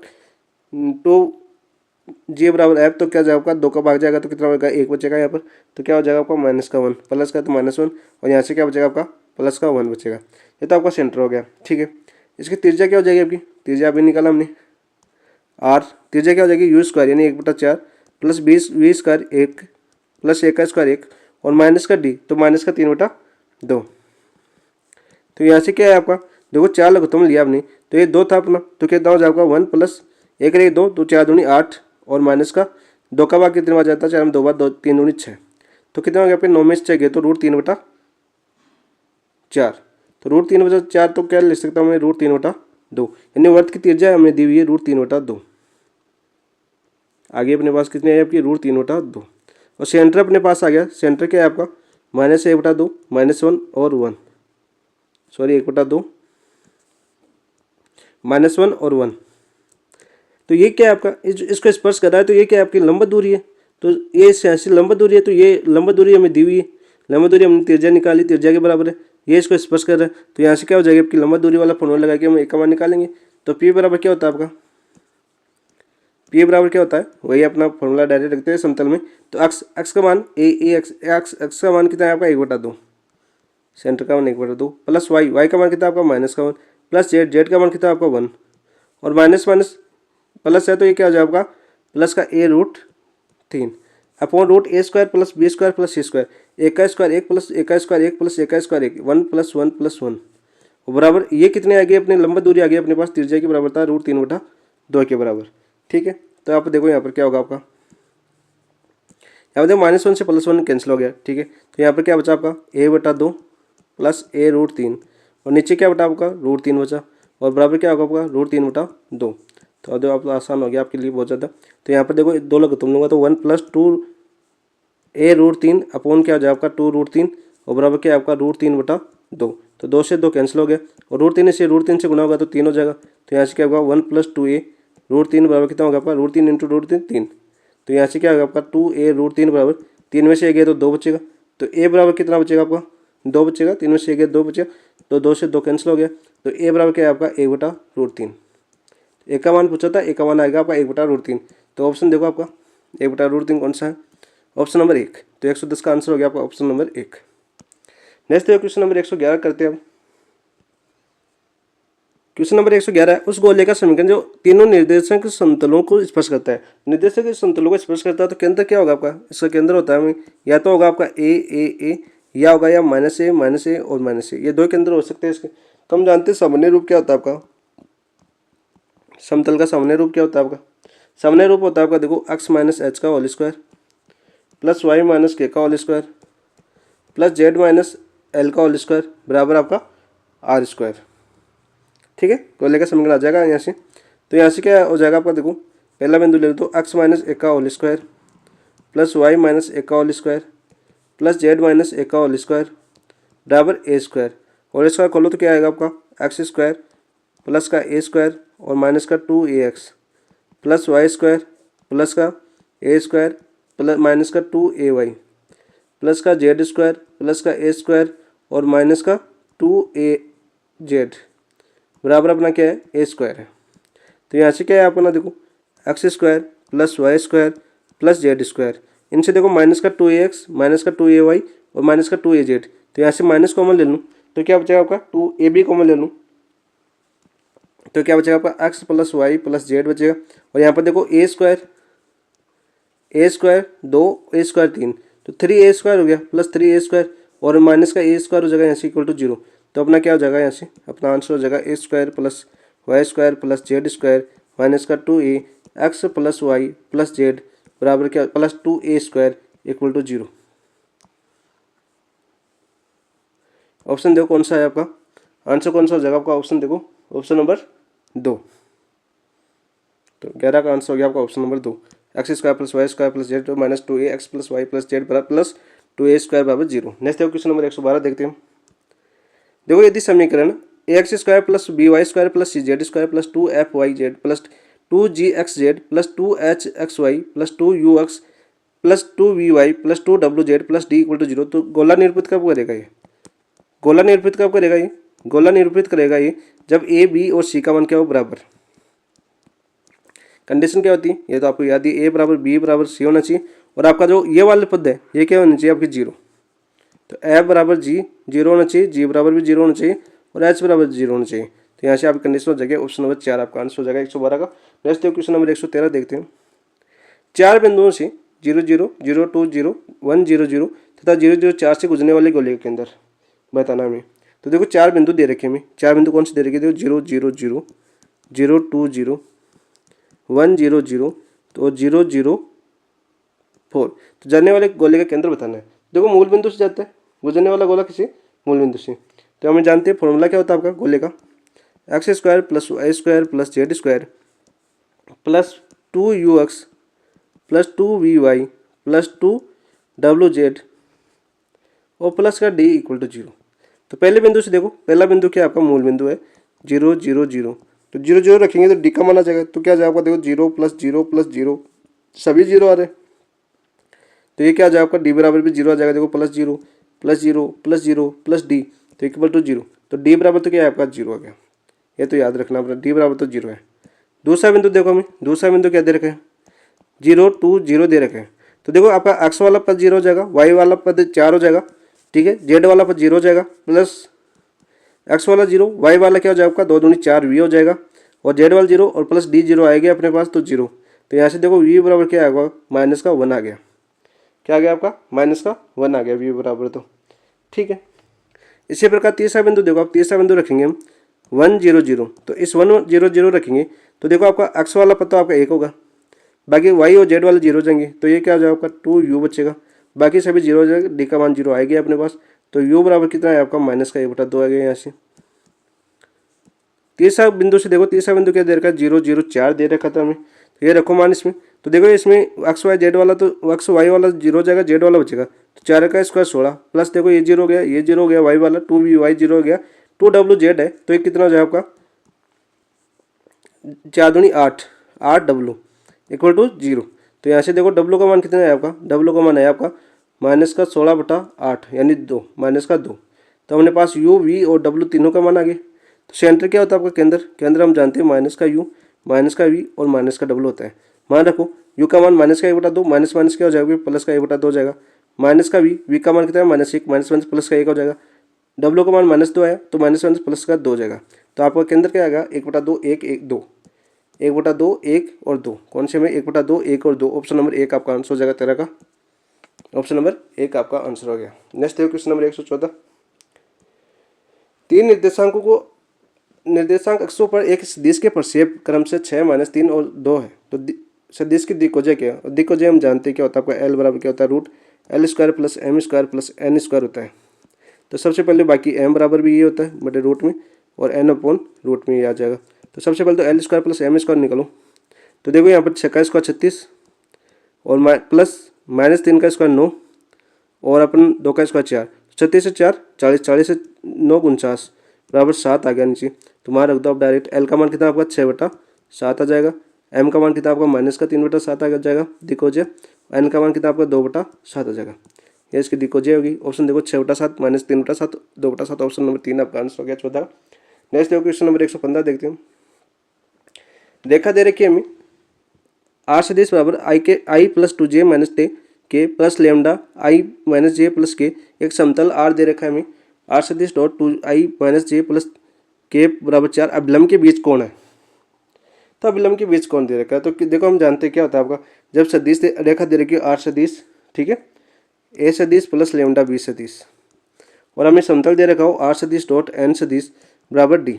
2j बराबर f। तो क्या जाएगा आपका 2 का भाग जाएगा तो कितना होगा 1 बचेगा यहाँ पर। तो क्या हो जाएगा आपका माइनस का 1 प्लस का तो -1 और यहाँ से क्या बचेगा आपका प्लस का 1 बचेगा। ये तो आपका सेंटर हो गया। ठीक है, इसकी त्रिज्या क्या हो जाएगी आपकी, त्रिज्या अभी निकाला हमने r। त्रिज्या क्या हो जाएगी u स्क्वायर यानी 1/4 प्लस v स्क्वायर 1 प्लस 1 का स्क्वायर 1 और माइनस का d तो माइनस का 3/2। तो यहाँ से क्या है आपका देखो 4 लघुत्तम लिया आपने, तो ये 2 था अपना, तो कितना हो जाएगा 1 प्लस 1 रहे 2 तो 4 दूनी 8 और माइनस का 2 का भाग कितने बार जाता है 4 में 2 बार 2 3 दूनी 6। तो कितना हो गया आपके 9 में से 6 गए तो √3/4। तो √3/4 तो क्या लिख सकता हूँ मैं √3/2 यानी वर्त की त्रिज्या हमें दी हुई है √3/2। आगे अपने पास कितनी है आपकी √3/2 और सेंटर अपने पास आ गया। सेंटर क्या है आपका -1/2 -1 और 1 सॉरी 1/2 -1 और 1। तो ये क्या है आपका इसको स्पर्श कर रहा है, तो ये क्या है आपकी लंबवत दूरी है। तो ये ऐसी लंबवत दूरी है, तो ये लंबवत दूरी हमें दी हुई है। लंबवत दूरी हमने त्रिज्या निकाली, त्रिज्या के बराबर है, ये इसको स्पर्श कर रहा है। तो यहाँ से क्या हो जाएगा आपकी लंबवत दूरी वाला फॉर्मूला लगा के हम एक का मान निकालेंगे। तो p बराबर क्या होता है आपका, p बराबर क्या होता है वही अपना फॉर्मूला डायरेक्ट रखते हैं समतल में। तो एक्स का मान एक्स का मान कितना है आपका 1/2, सेंटर का मान 1/2 प्लस वाई का मान कितना आपका माइनस का 1 प्लस जेड का मान कितना आपका 1 और माइनस माइनस प्लस है तो ये क्या हो जाएगा आपका प्लस का a√3 upon √a² plus b² plus c²। एक का स्क्वायर 1 प्लस एक का स्क्वायर 1 प्लस एक का स्क्वायर 1 1 प्लस 1 प्लस 1 और बराबर ये कितने आ गए अपनी लंबवत दूरी आ गई अपने पास त्रिज्या की बराबर था √3/2 के बराबर। ठीक है, तो आप देखो यहाँ पर क्या होगा आपका, यहाँ पर देखो -1 से +1 कैंसिल हो गया। ठीक है, तो यहाँ पर क्या बचा आपका a/2 प्लस a√3 और नीचे क्या बटा आपका √3 बचा और बराबर क्या होगा आपका √3/2। तो अब आप आसान हो गया आपके लिए बहुत ज़्यादा। तो यहाँ पर देखो 2 लगा तुम लूँगा तो 1 + 2 a√3 अपॉन क्या हो जाए आपका 2√3 और बराबर क्या आपका √3/2। तो 2 से 2 कैंसिल हो गया और √3 से गुना होगा तो 3 हो जाएगा। तो यहाँ से क्या होगा 1 + 2a √3 बराबर कितना होगा आपका √3 × √3 3। तो यहाँ से क्या होगा आपका 2a√3 बराबर 3 में से 1 गया तो 2 बचेगा। तो a बराबर कितना बचेगा आपका 2 बचेगा, 3 में से 1 गया 2 बचेगा तो 2 से 2 कैंसिल हो गया। तो a बराबर क्या है आपका 1/√3। एक का मान पूछा था, एक का मान आएगा आपका 1/√3। तो ऑप्शन देखो आपका 1/√3 कौन सा है, ऑप्शन नंबर 1। तो 110 का आंसर हो गया आपका ऑप्शन नंबर 1। नेक्स्ट देखो क्वेश्चन नंबर 111 करते हैं हम। क्वेश्चन नंबर 111 है उस गोले का समीकरण जो तीनों निर्देशांक समतलों को स्पर्श करता है। निर्देशांक समतलों को स्पर्श करता है तो केंद्र क्या होगा आपका, इसका केंद्र होता है या तो होगा आपका ए या होगा या -a और -a, ये 2 केंद्र हो सकते हैं इसके। तो हम जानते हैं सामान्य रूप क्या होता है आपका, समतल का सामान्य रूप क्या होता है आपका, सामान्य रूप होता है आपका देखो x - h का whole square plus y - k का whole square plus z - l का होल स्क्वायर बराबर आपका r²। ठीक है, गोले का समीकरण आ जाएगा यहाँ से। तो यहाँ से क्या हो जाएगा आपका देखो पहला बिंदु ले लो तो x - 1 का होल स्क्वायर प्लस y - 1 का होल स्क्वायर प्लस z - 1 का होल स्क्वायर बराबर a²। होल स्क्वायर खोलो तो क्या आएगा आपका x² प्लस का a² और माइनस का 2ax प्लस y² प्लस का a² प्लस माइनस का 2ay प्लस का z² प्लस का a² और माइनस का 2az बराबर अपना क्या है a² है। तो यहाँ से क्या है अपना देखो x² plus y² plus z², इनसे देखो माइनस का 2ax माइनस का 2ay और माइनस का 2az। तो यहाँ से माइनस कॉमन ले लूँ तो क्या बचेगा आपका 2ab कॉमन ले लूँ तो क्या बचेगा आपका x plus y plus z बचेगा। और यहाँ पर देखो a² 2 a² 3 तो 3a² हो गया प्लस 3a² और माइनस का a² हो जाएगा यहाँ से इक्वल टू 0। तो अपना क्या हो जाएगा यहाँ से अपना आंसर हो जाएगा a² plus y² plus z² minus का 2a x plus y plus z बराबर क्या plus 2a² equal to 0। Option देखो कौन सा है आपका आंसर कौन सा हो जाएगा आपका? ऑप्शन देखो, ऑप्शन नंबर 2। तो 11 का आंसर हो गया आपका option number 2। X square plus Y square plus Z minus 2a X plus Y plus Z plus 2a square बराबर 0। नेक्स्ट देखो क्वेश्चन नंबर 112 देखते हैं। देखो यदि समीकरण X square plus B Y square plus C Z square plus 2f(y)z plus 2gxz plus 2hxy plus 2ux plus 2vy plus 2wz plus d equal to 0, तो गोला निरूपित कब करेगा ये? गोला निरूपित कब करेगा ये? गोला निरूपित करेगा ये जब a b और c का मान क्या हो? बराबर। कंडीशन क्या होती है? ये तो आपको याद है, a बराबर b बराबर c होना चाहिए, और आपका जो ये वाले पद है ये क्या होना चाहिए? आपकी 0। तो f बराबर g 0 होना चाहिए, g बराबर भी 0 होना चाहिए, और h बराबर 0 होना चाहिए। तो यहाँ से आपकी कंडीशन हो जाएगी ऑप्शन नंबर 4 आपका आंसर हो जाएगा 112 का। नेक्स्ट क्वेश्चन नंबर 113 देखते हैं। 4 बिंदुओं से 0 0 0 2 0 1 0 0 तथा 0 0 4 से गुजरने वाले गोले के अंदर बताना हमें। तो देखो 4 बिंदु दे रखे हमें। 4 बिंदु कौन से दे रखे? देखो 0 0 0 0 2 0 1 0 0 तो 0 0 4। तो जाने वाले गोले का केंद्र बताना है। देखो मूल बिंदु से जाता है, गुजरने वाला गोला किसी मूल बिंदु से। तो हमें जानते हैं फॉर्मूला क्या होता है आपका गोले का? X square plus Y square plus Z square plus 2ux plus 2vy plus 2wz और प्लस का d इक्वल टू 0। तो पहले बिंदु से देखो, पहला बिंदु क्या आपका? मूल बिंदु है 0 0 0। तो 0 0 रखेंगे तो d का मान आ जाएगा। तो क्या आ जाएगा? देखो 0 प्लस 0 प्लस 0 सभी 0 आ रहे हैं, तो ये क्या आ जाएगा आपका? d बराबर भी 0 आ जाएगा। देखो plus 0 plus 0 plus 0 plus d तो इक्वल टू 0। तो d बराबर तो क्या है आपका? 0 आ गया। ये तो याद रखना अपना, d बराबर तो 0 है। दूसरा बिंदु देखो हमें, दूसरा बिंदु क्या दे रखे हैं? 0 2 0 दे रखे हैं। तो देखो आपका x वाला पद 0 हो जाएगा, y वाला पद 4 हो जाएगा, ठीक है, z वाला पद 0 हो जाएगा, प्लस x वाला 0, y वाला क्या हो जाएगा आपका? 2 दूनी 4 v हो जाएगा, और z वाला 0 और प्लस d 0 आएगा अपने पास तो 0। तो यहाँ से देखो v बराबर क्या आएगा? माइनस का 1 आ गया। क्या आ गया आपका? माइनस का 1 आ गया v बराबर, तो ठीक है। इसी प्रकार तीसरा बिंदु देखो, आप तीसरा बिंदु रखेंगे हम 1 0 0। तो इस 1 0 0 रखेंगे तो देखो आपका x वाला पद तो आपका 1 होगा, बाकी y और z वाले 0 हो जाएंगे, तो ये क्या हो जाएगा आपका? 2u बचेगा, बाकी सभी 0 हो जाएगा, d का मान 0 आएगा अपने पास। तो u बराबर कितना है आपका? माइनस का 1/2 आ गया यहाँ से। तीसरा बिंदु से देखो, तीसरा बिंदु क्या दे रखा है? 0 0 4 दे रखा था हमें, तो ये रखो मान इसमें। तो देखो इसमें एक्स वाई जेड वाला, तो एक्स वाई वाला 0 हो जाएगा, जेड वाला बचेगा, तो 4 का स्क्वायर 16 प्लस देखो ये 0 हो गया, ये 0 हो गया, वाई वाला 2v(y) 0 हो गया, 2w(z) है, तो ये कितना हो जाएगा आपका? 4 दूनी 8 8w इक्वल टू 0। तो यहाँ से देखो w का मान कितना है आपका? w का मान है आपका माइनस का 16/8 यानी 2, माइनस का 2। तो हमने पास u v और w तीनों का मान आ गया। तो सेंटर क्या होता है आपका? केंद्र। केंद्र हम जानते हैं माइनस का u माइनस का v और माइनस का w होता है। मान रखो u का मान माइनस का 1/2, माइनस माइनस क्या हो जाएगा? प्लस का 1/2 हो जाएगा, माइनस का v का मान कितना है? -1, माइनस माइनस प्लस का 1 हो जाएगा, w का मान -2 आया तो माइनस माइनस प्लस का 2 हो जाएगा। तो आपका केंद्र क्या आएगा? 1/2 1 1 2, 1/2 1 और 2, कौन से में? 1/2 1 और 2। ऑप्शन नंबर 1 आपका आंसर हो जाएगा 13 का। ऑप्शन नंबर 1 आपका आंसर हो गया। नेक्स्ट देखो क्वेश्चन नंबर 114। तीन निर्देशांकों को निर्देशांक अक्षों पर एक सदिश के प्रक्षेप क्रम से 6 -3 और 2 है, तो सदिश की दिक्कोजय क्या है? दिक्कोजय हम जानते हैं क्या होता है आपका? एल बराबर क्या होता है? √L² plus m² plus n² होता है। तो सबसे पहले बाकी m बराबर भी ये होता है बटे रूट में, और n/रूट में ये आ जाएगा। तो सबसे पहले तो L² प्लस m² निकालो। तो देखो यहाँ पर 6 का स्क्वायर 36 और प्लस -3 का स्क्वायर 9 और अपन 2 का स्क्वायर 4, 36 से 4 40, 40 से 9 49 बराबर 7 आ गया नीचे। तो वहाँ रख दो आप डायरेक्ट। L का मान कितना आपका? 6/7 आ जाएगा। M का मान कितना आपका? -3/7 आ जाएगा दिक्कोजय। N का मान कितना आपका? 2/7 आ जाएगा। ये इसकी दिक्कोजय होगी। ऑप्शन देखो 6/7 -3/7 2/7, ऑप्शन नंबर 3 आपका आंसर हो गया 14। नेक्स्ट देखो क्वेश्चन नंबर 115 देखते हैं। देखा दे रखी हमें R सदिश बराबर i plus 2j minus k plus lambda i minus j plus k एक समतल R दे रखा है हमें। R सदिश dot 2i minus j plus k बराबर 4। अभिलंब के बीच कौन है? तो अभिलंब के बीच कौन दे रखा है? तो देखो हम जानते हैं क्या होता है आपका, जब सदिश रेखा दे रखी है R सदिश, ठीक है, a सदिश प्लस लेमडा b सदिश, और हमें समतल दे रखा हो R सदिश डॉट n सदिश बराबर d,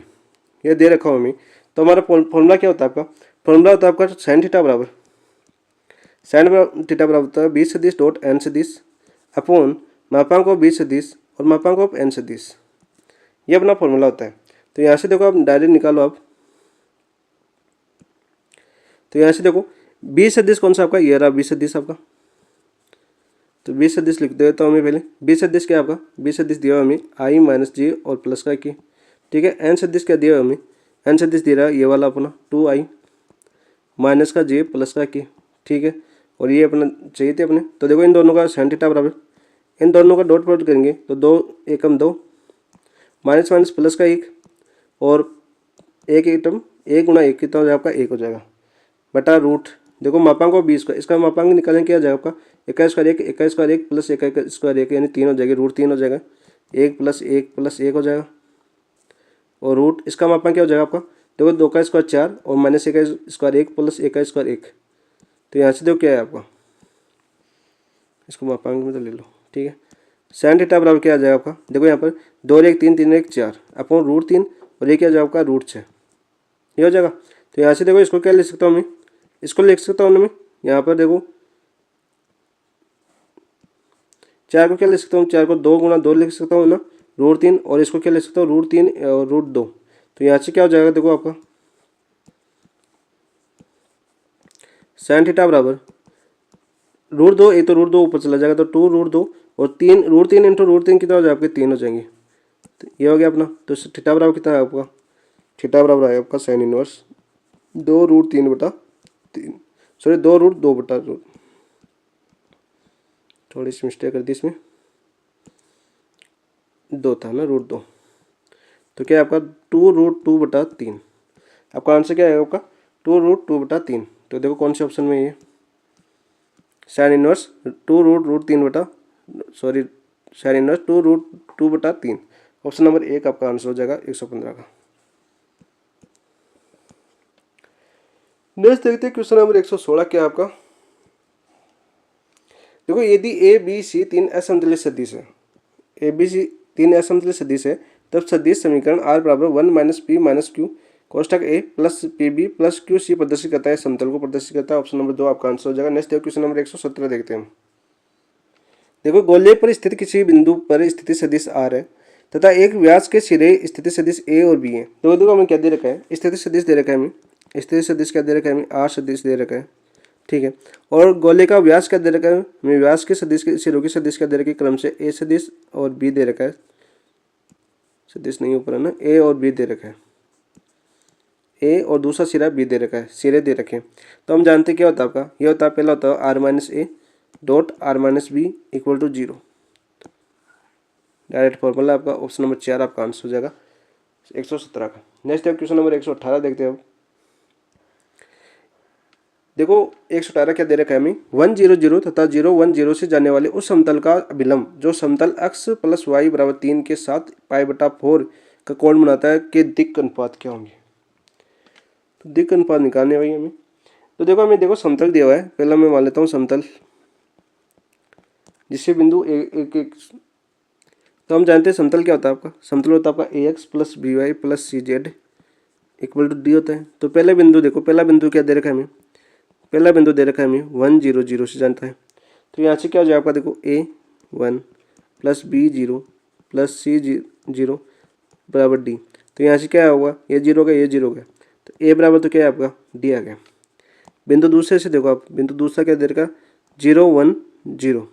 ये दे रखा हो हमें। तो हमारा फॉर्मूला क्या होता है आपका? फॉर्मूला होता है आपका साइन थीटा बराबर होता है b सदिश डॉट n सदिश अपॉन मापांक ऑफ b सदिश और मापांक ऑफ n सदिश। ये अपना फॉर्मूला होता है। तो यहाँ से देखो आप डायरेक्ट निकालो आप। तो यहाँ से देखो बी सदिश कौन सा आपका, ये रहा बी सदिश आपका। तो बी सदिश लिख दे तो हमें पहले बी सदिश क्या आपका, बी सदिश दिया हमें आई माइनस जे और प्लस का की, ठीक है। एन सदिश क्या दिया हमें, एन सदिश दे रहा है ये वाला अपना 2i माइनस का जे प्लस का की, ठीक है। और ये अपना चाहिए थे अपने। तो देखो इन दोनों का साइन थीटा बराबर, इन दोनों का डॉट प्रोडक्ट करेंगे तो 2 एकम 2 माइनस माइनस प्लस का 1 और एक एकम 1 गुणा 1 कितना हो जाएगा आपका 1 हो जाएगा बटा रूट। देखो मापांक को 20 का, इसका मापांक निकालें क्या आ जाएगा आपका 1 प्लस 1 यानी 3 हो जाएगी, रूट 3 हो जाएगा, 1 प्लस 1 हो जाएगा और रूट इसका मापांक क्या हो जाएगा आपका, देखो 2 का स्क्वायर 4 और माइनस 1 का स्क्वायर 1 प्लस 1 का स्क्वायर 1। तो यहाँ से देखो क्या है आपका, इसको मापांक में तो ले लो, ठीक है। साइन थीटा बराबर क्या आ जाएगा आपका, देखो यहाँ पर 2 और 1 3 3 1 4 अपन रूट 3 और ये क्या आ जाएगा आपका रूट 6, ये हो जाएगा। तो यहाँ से देखो इसको क्या लिख सकता हूँ मैं, इसको लिख सकता हूँ मैं यहाँ पर देखो 4 को क्या लिख सकता हूँ, 4 को 2 गुणा 2 लिख सकता हूँ ना रूट 3, और इसको क्या लिख सकता हूँ रूट 3 और रूट 2। तो यहाँ से क्या हो जाएगा देखो आपका साइन थीटा बराबर रूट 2, एक तो रूट 2 ऊपर चला जाएगा तो 2 रूट 2 और 3 रूट 3 इंटू रूट 3 कितना हो जाएगा आपके 3 हो जाएंगे। तो ये हो गया अपना। तो थीटा बराबर कितना है आपका, थीटा बराबर है आपका साइन इनवर्स 2 रूट 3 बटा 3, सॉरी 2 रूट 2 बटा रूट, थोड़ी सी मिस्टेक कर दी इसमें, 2 था ना रूट 2। तो क्या है आपका 2 रूट 2 बटा 3, आपका आंसर क्या है आपका 2 रूट 2 बटा 3। तो देखो कौन से ऑप्शन में ये साइन इनवर्स 2 रूट 3 बटा, सॉरी साइन इनवर्स 2 रूट 2 बटा 3, ऑप्शन नंबर 1 आपका आंसर हो जाएगा 115 का। नेक्स्ट देखते हैं क्वेश्चन नंबर 116 क्या है आपका। देखो यदि ए बी सी 3 असमतुल्य सदिश है, ए बी सी 3 असमतुल्य सदिश है, तब सदिश समीकरण r बराबर 1 माइनस पी माइनस क्यू कोष्टक a plus p b plus q c प्रदर्शित करता है, समतल को प्रदर्शित करता है। ऑप्शन नंबर 2 आपका आंसर हो जाएगा। नेक्स्ट देखो क्वेश्चन नंबर 117 देखते हैं हम। देखो गोले पर स्थित किसी बिंदु पर स्थिति सदिश r है तथा एक व्यास के सिरे स्थिति सदिश ए और बी है। तो देखो हमें क्या दे रखा है, स्थिति सदिश दे रखा है हमें, स्थिति सदिश क्या दे रखा है हमें, r सदिश दे रखा है, ठीक है। और गोले का व्यास क्या दे रखा है हमें, व्यास के सदिश के सिरों की सदिश क्या दे रखा है क्रम से ए सदिश और बी दे रखा है, सदिश नहीं ऊपर है ना, ए और बी दे रखा है, ए और दूसरा सिरा बी दे रखा है, सिरे दे रखे हैं। तो हम जानते क्या होता है आपका, ये होता है पहला होता है R minus A dot R minus B equal to 0, direct formula आपका ऑप्शन नंबर 4 आपका आंसर हो जाएगा 117 का। नेक्स्ट क्वेश्चन नंबर 118 देखते हैं अब। देखो 118 क्या दे रखा है हमें, 1 0 0 तथा 0 1 0 से जाने वाले उस समतल का अभिलंब जो समतल x प्लस वाई बराबर 3 के साथ पाई बटा 4 का कोण बनाता है के दिक् अनुपात क्या होंगे। तो दिक् अनुपात निकालने भाई हमें। तो देखो हमें देखो समतल दिया हुआ है, पहला मैं मान लेता हूँ समतल जिससे बिंदु एक तो हम जानते हैं समतल क्या होता है आपका, समतल होता है आपका ax plus B Y plus C Z equal to D होता है। तो पहले बिंदु देखो, पहला बिंदु क्या दे रखा है हमें, पहला बिंदु दे रखा है हमें 1 0 0 से जानता है। तो यहाँ से क्या हो जाएगा आपका देखो a1 plus b0 plus c0 बराबर d। तो यहाँ से क्या होगा, ये 0 का ये 0 का, तो a बराबर तो क्या है आपका d आ गया। बिंदु दूसरे से देखो आप, बिंदु दूसरा क्या दे रखा 0 1 0,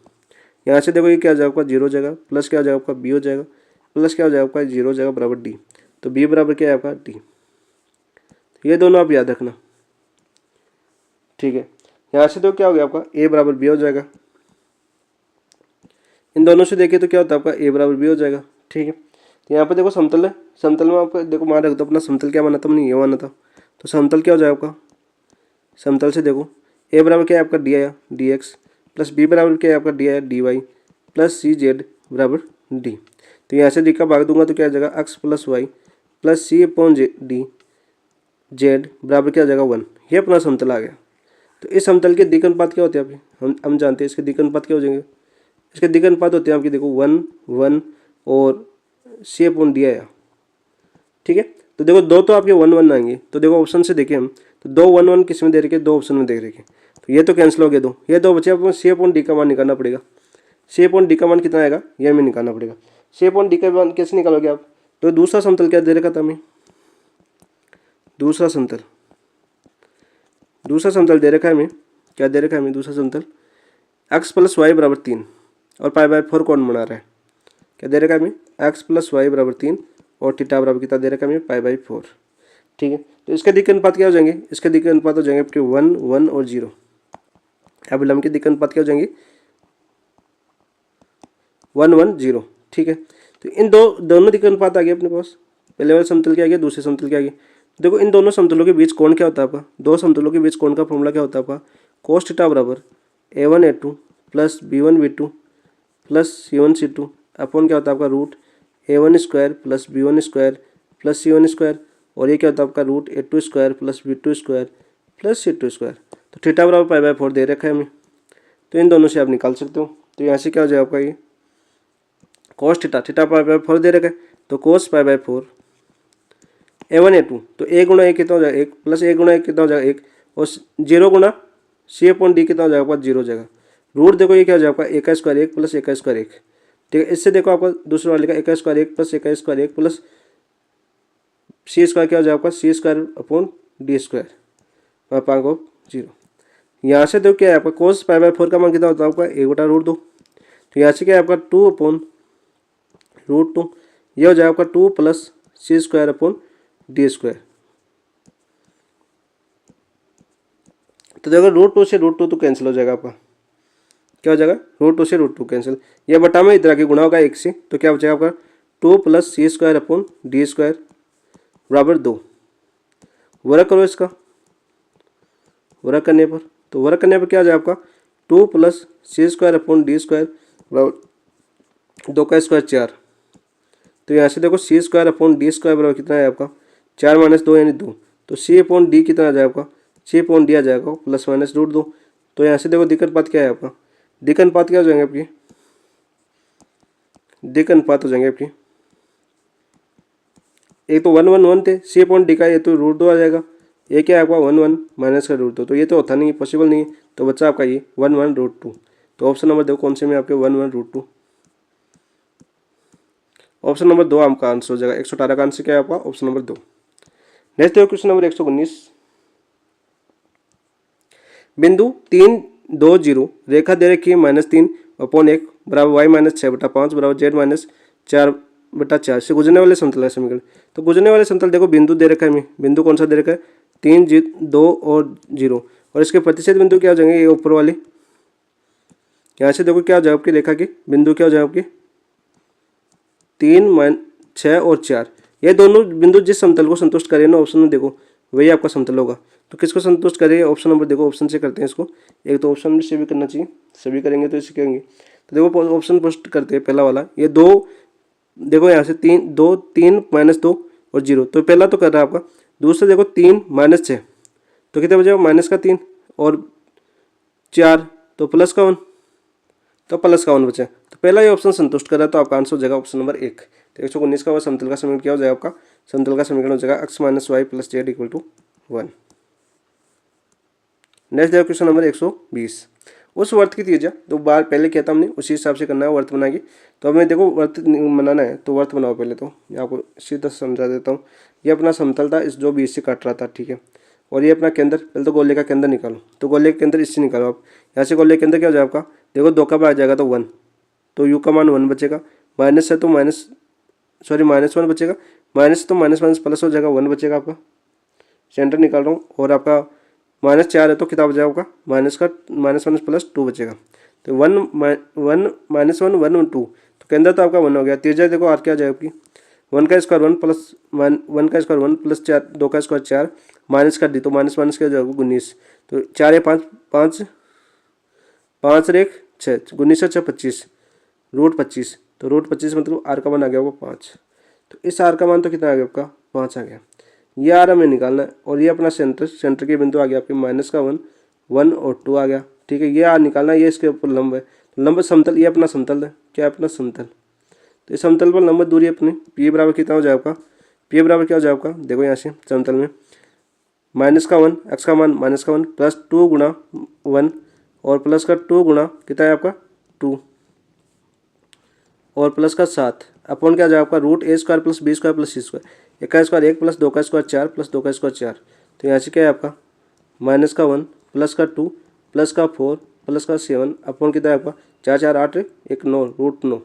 यहाँ से देखो ये क्या हो जाएगा आपका 0 हो जाएगा, प्लस क्या हो जाएगा आपका b हो जाएगा, प्लस क्या हो जाएगा आपका 0 हो जाएगा बराबर d। तो b बराबर क्या है आपका d। ये दोनों आप याद रखना, ठीक है। यहाँ से तो क्या हो गया आपका a बराबर b हो जाएगा, इन दोनों से देखिए तो क्या होता है आपका a बराबर b हो जाएगा, ठीक है। तो यहाँ पर देखो समतल है, समतल में आपको देखो मान रख दो अपना समतल क्या माना था हमने, ये माना था। तो समतल क्या हो जाएगा आपका, समतल से देखो a बराबर क्या है आपका d आया dx प्लस b बराबर क्या है आपका d आया dy प्लस सी जेड बराबर d। तो यहाँ से d का भाग दूंगा तो क्या आ जाएगा x प्लस वाई प्लस सी अपॉन डी जेड बराबर क्या आ जाएगा 1। ये अपना समतल आ गया। तो इस समतल के दिक् अनुपात क्या होते हैं आपके, हम जानते हैं इसके दिक् अनुपात क्या हो जाएंगे, इसके दिक् अनुपात होते हैं आपके देखो 1 1 और सी अपॉन डी आया, ठीक है। तो देखो दो तो आपके 1 1 आएंगे, तो देखो ऑप्शन से देखें हम तो 2 1 1 किस में दे रखे, 2 ऑप्शन में दे रखे। तो ये तो कैंसिल हो गया, दो ये दो बचे, आपको सी अपॉन डी का मान निकालना पड़ेगा। सी अपॉन डी का मान कितना आएगा ये हमें निकालना पड़ेगा। सी अपॉन डी का मान कैसे निकालोगे आप, तो दूसरा समतल क्या दे रखा था हमें, दूसरा समतल दे रखा है हमें, क्या दे रखा है हमें दूसरा समतल, x प्लस वाई बराबर 3 और पाई बाय 4 कौन बना रहा है, क्या दे रखा है हमें, x प्लस वाई बराबर 3 और थीटा बराबर कितना दे रखा है हमें, पाई बाय 4। ठीक है, तो इसके दिक्कत अनुपात क्या हो जाएंगे, इसके दिक्कत अनुपात हो जाएंगे आपके 1 1 और 0। अब लंब के दिक्कत अनुपात क्या हो जाएंगे, 1 1 0। ठीक है, तो इन दोनों दिक्कत अनुपात आ गए अपने पास, पहले वाले समतल क्या आ गया, दूसरे समतल क्या आ गया। देखो इन दोनों समतलों के बीच कोण क्या होता है आपका, दो समतलों के बीच कोण का फॉर्मूला क्या होता है आपका, cos थीटा बराबर a1 a2 plus b1 b2 plus c1 c2 upon क्या होता है आपका root a1 square plus b1 square plus c1 square, और ये क्या होता है आपका root a2 square plus b2 square plus c2 square. तो थीटा बराबर पाई बाय 4 दे रखा है हमें, तो इन दोनों से आप निकाल सकते हो। तो यहाँ से क्या हो जाएगा आपका, ये cos थीटा पाई बाय 4 दे रखा है, तो cos pi by 4 a1 a2, तो a गुणा a कितना हो जाएगा 1 प्लस a गुणा 1 कितना हो जाएगा 1 और 0 गुणा c अपॉन डी कितना हो जाएगा आपका 0 हो जाएगा। रूट देखो ये क्या हो जाएगा आपका a का स्क्वायर 1 प्लस a का स्क्वायर 1। ठीक है, इससे देखो आपका दूसरे वाले का a का स्क्वायर 1 प्लस a का स्क्वायर 1 प्लस c स्क्वायर क्या हो जाएगा आपका c square upon D square पाँच को 0। यहाँ से देखो क्या है आपका cos पाई बाय 4 का मान कितना होता है आपका 1 बटा रूट 2, तो यहाँ से क्या है आपका 2 अपॉन रूट 2, यह हो जाएगा आपका 2 plus c square upon D square. तो देखो रूट 2 से रूट 2 तो कैंसिल हो जाएगा आपका, क्या हो जाएगा रूट 2 से रूट 2 कैंसिल, यह बटा में इधर के गुणा होगा 1 से, तो क्या बचेगा आपका 2 plus c square upon D square बराबर 2। वर्क करो इसका, वर्क करने पर, तो वर्क करने पर क्या आ जाएगा आपका 2 plus c square upon D square बराबर 2 का स्क्वायर 4। तो यहाँ से देखो c square upon D square बराबर कितना है आपका 4 माइनस 2 यानी 2, तो c अपॉन डी कितना आ जाएगा आपका c अपॉन डी आ जाएगा प्लस माइनस रूट 2। तो यहाँ से देखो दिक्कत अनुपात क्या है आपका, दिक्कत अनुपात क्या हो जाएंगे आपकी, दिक्कत अनुपात हो जाएंगे आपकी, एक तो 1 1 1 थे, c अपॉन डी का ये तो रूट 2 आ जाएगा, ये क्या है आपका 1 1 माइनस का रूट 2, तो ये तो होता नहीं है, पॉसिबल नहीं है, तो बच्चा आपका ये 1 1 रूट 2। तो ऑप्शन नंबर देखो कौन से में आपके 1 1 रूट 2, ऑप्शन नंबर 2 आपका आंसर हो जाएगा। 118 का आंसर क्या है आपका ऑप्शन नंबर 2। नेक्स्ट देखो क्वेश्चन नंबर 119, बिंदु 3 2 0 रेखा दे रखी है -3 अपॉन 1 बराबर वाई माइनस 6 बटा 5 बराबर जेड माइनस 4 बटा 4 से गुजरने वाले समतल का समीकरण। तो गुजरने वाले समतल देखो बिंदु दे रखा है हमें, बिंदु कौन सा दे रखा है 3 2 और 0, और इसके प्रतिच्छेद बिंदु क्या हो जाएंगे ये ऊपर वाले, यहाँ से देखो क्या हो जाएगा आपकी रेखा की बिंदु क्या हो जाएगा आपकी 3 6 और 4, ये दोनों बिंदु जिस समतल को संतुष्ट करें ना ऑप्शन में देखो वही आपका समतल होगा। तो किसको संतुष्ट करेगा ऑप्शन नंबर देखो, ऑप्शन से करते हैं इसको, एक तो ऑप्शन से भी करना चाहिए, सभी करेंगे तो इसे करेंगे। तो देखो ऑप्शन फर्स्ट करते हैं पहला वाला, ये दो देखो यहाँ से 3 माइनस 2 और 0, तो पहला तो कर रहा है आपका, दूसरा देखो 3 माइनस 6 तो कितना बचेगा माइनस का 3 और 4 तो प्लस का 1, तो प्लस का 1 बचा, तो पहला ये ऑप्शन संतुष्ट कर रहा है, तो आपका आंसर हो जाएगा ऑप्शन नंबर 1। तो 119 का समतल का समीकरण क्या हो जाएगा आपका, समतल का समीकरण हो जाएगा x minus Y plus Z equal to 1। Next देखो क्वेश्चन नंबर 120, उस वर्त की त्रिज्या तो बार पहले किया था हमने उसी हिसाब से करना है वर्त बनाएंगे। तो हमें देखो वर्त बनाना है तो वर्त बनाओ पहले, तो मैं आपको सीधा समझा देता हूँ। ये अपना समतल था इस जो बीच से काट रहा था, ठीक है, और ये अपना केंद्र, पहले तो गोले का केंद्र निकालो, तो गोले का केंद्र इससे निकालो आप, यहाँ से गोले के केंद्र क्या हो जाएगा आपका देखो 2 का भाग जाएगा तो 1, तो u का मान 1 बचेगा, माइनस है तो -1 बचेगा, माइनस तो माइनस माइनस प्लस हो जाएगा 1 बचेगा आपका, सेंटर निकाल रहा हूँ, और आपका -4 है तो कितना बचेगा आपका माइनस प्लस 2 बचेगा, तो 1 -1 1 और 2, तो केंद्र तो आपका 1 हो गया। त्रिज्या देखो आर क्या आ जाएगा आपकी 1 का स्क्वायर 1 प्लस 1 का स्क्वायर 1 प्लस 4 2 का स्क्वायर 4 माइनस कर दी तो माइनस क्या हो जाएगा 19, तो 4 5 5 5 और 1 6 19 6 25 रूट 25, तो रूट 25 मतलब आर का मान आ गया होगा 5, तो इस आर का मान तो कितना आ गया आपका 5 आ गया। ये आर हमें निकालना है, और ये अपना सेंटर के बिंदु आ गया आपके -1 1 और 2 आ गया, ठीक है, ये आर निकालना है, ये इसके ऊपर लंब है, तो लंब समतल ये अपना समतल है, क्या अपना समतल, तो इस समतल पर लंब दूरी अपनी पी बराबर कितना हो जाएगा आपका, पी बराबर क्या हो जाएगा आपका देखो यहाँ से समतल में -1 एक्स का मान -1 प्लस 2 गुणा 1 और प्लस का 2 गुणा कितना है आपका 2, और प्लस का 7 अपॉन क्या आ जाएगा आपका root a square plus B square plus c square. एक का स्क्वायर 1 प्लस 2 का स्क्वायर 4 प्लस 2 का स्क्वायर 4। तो यहाँ से क्या है आपका माइनस का 1 प्लस का 2 प्लस का 4 प्लस का 7 अपॉन कितना है आपका 4 4 8 1 9 रूट 9।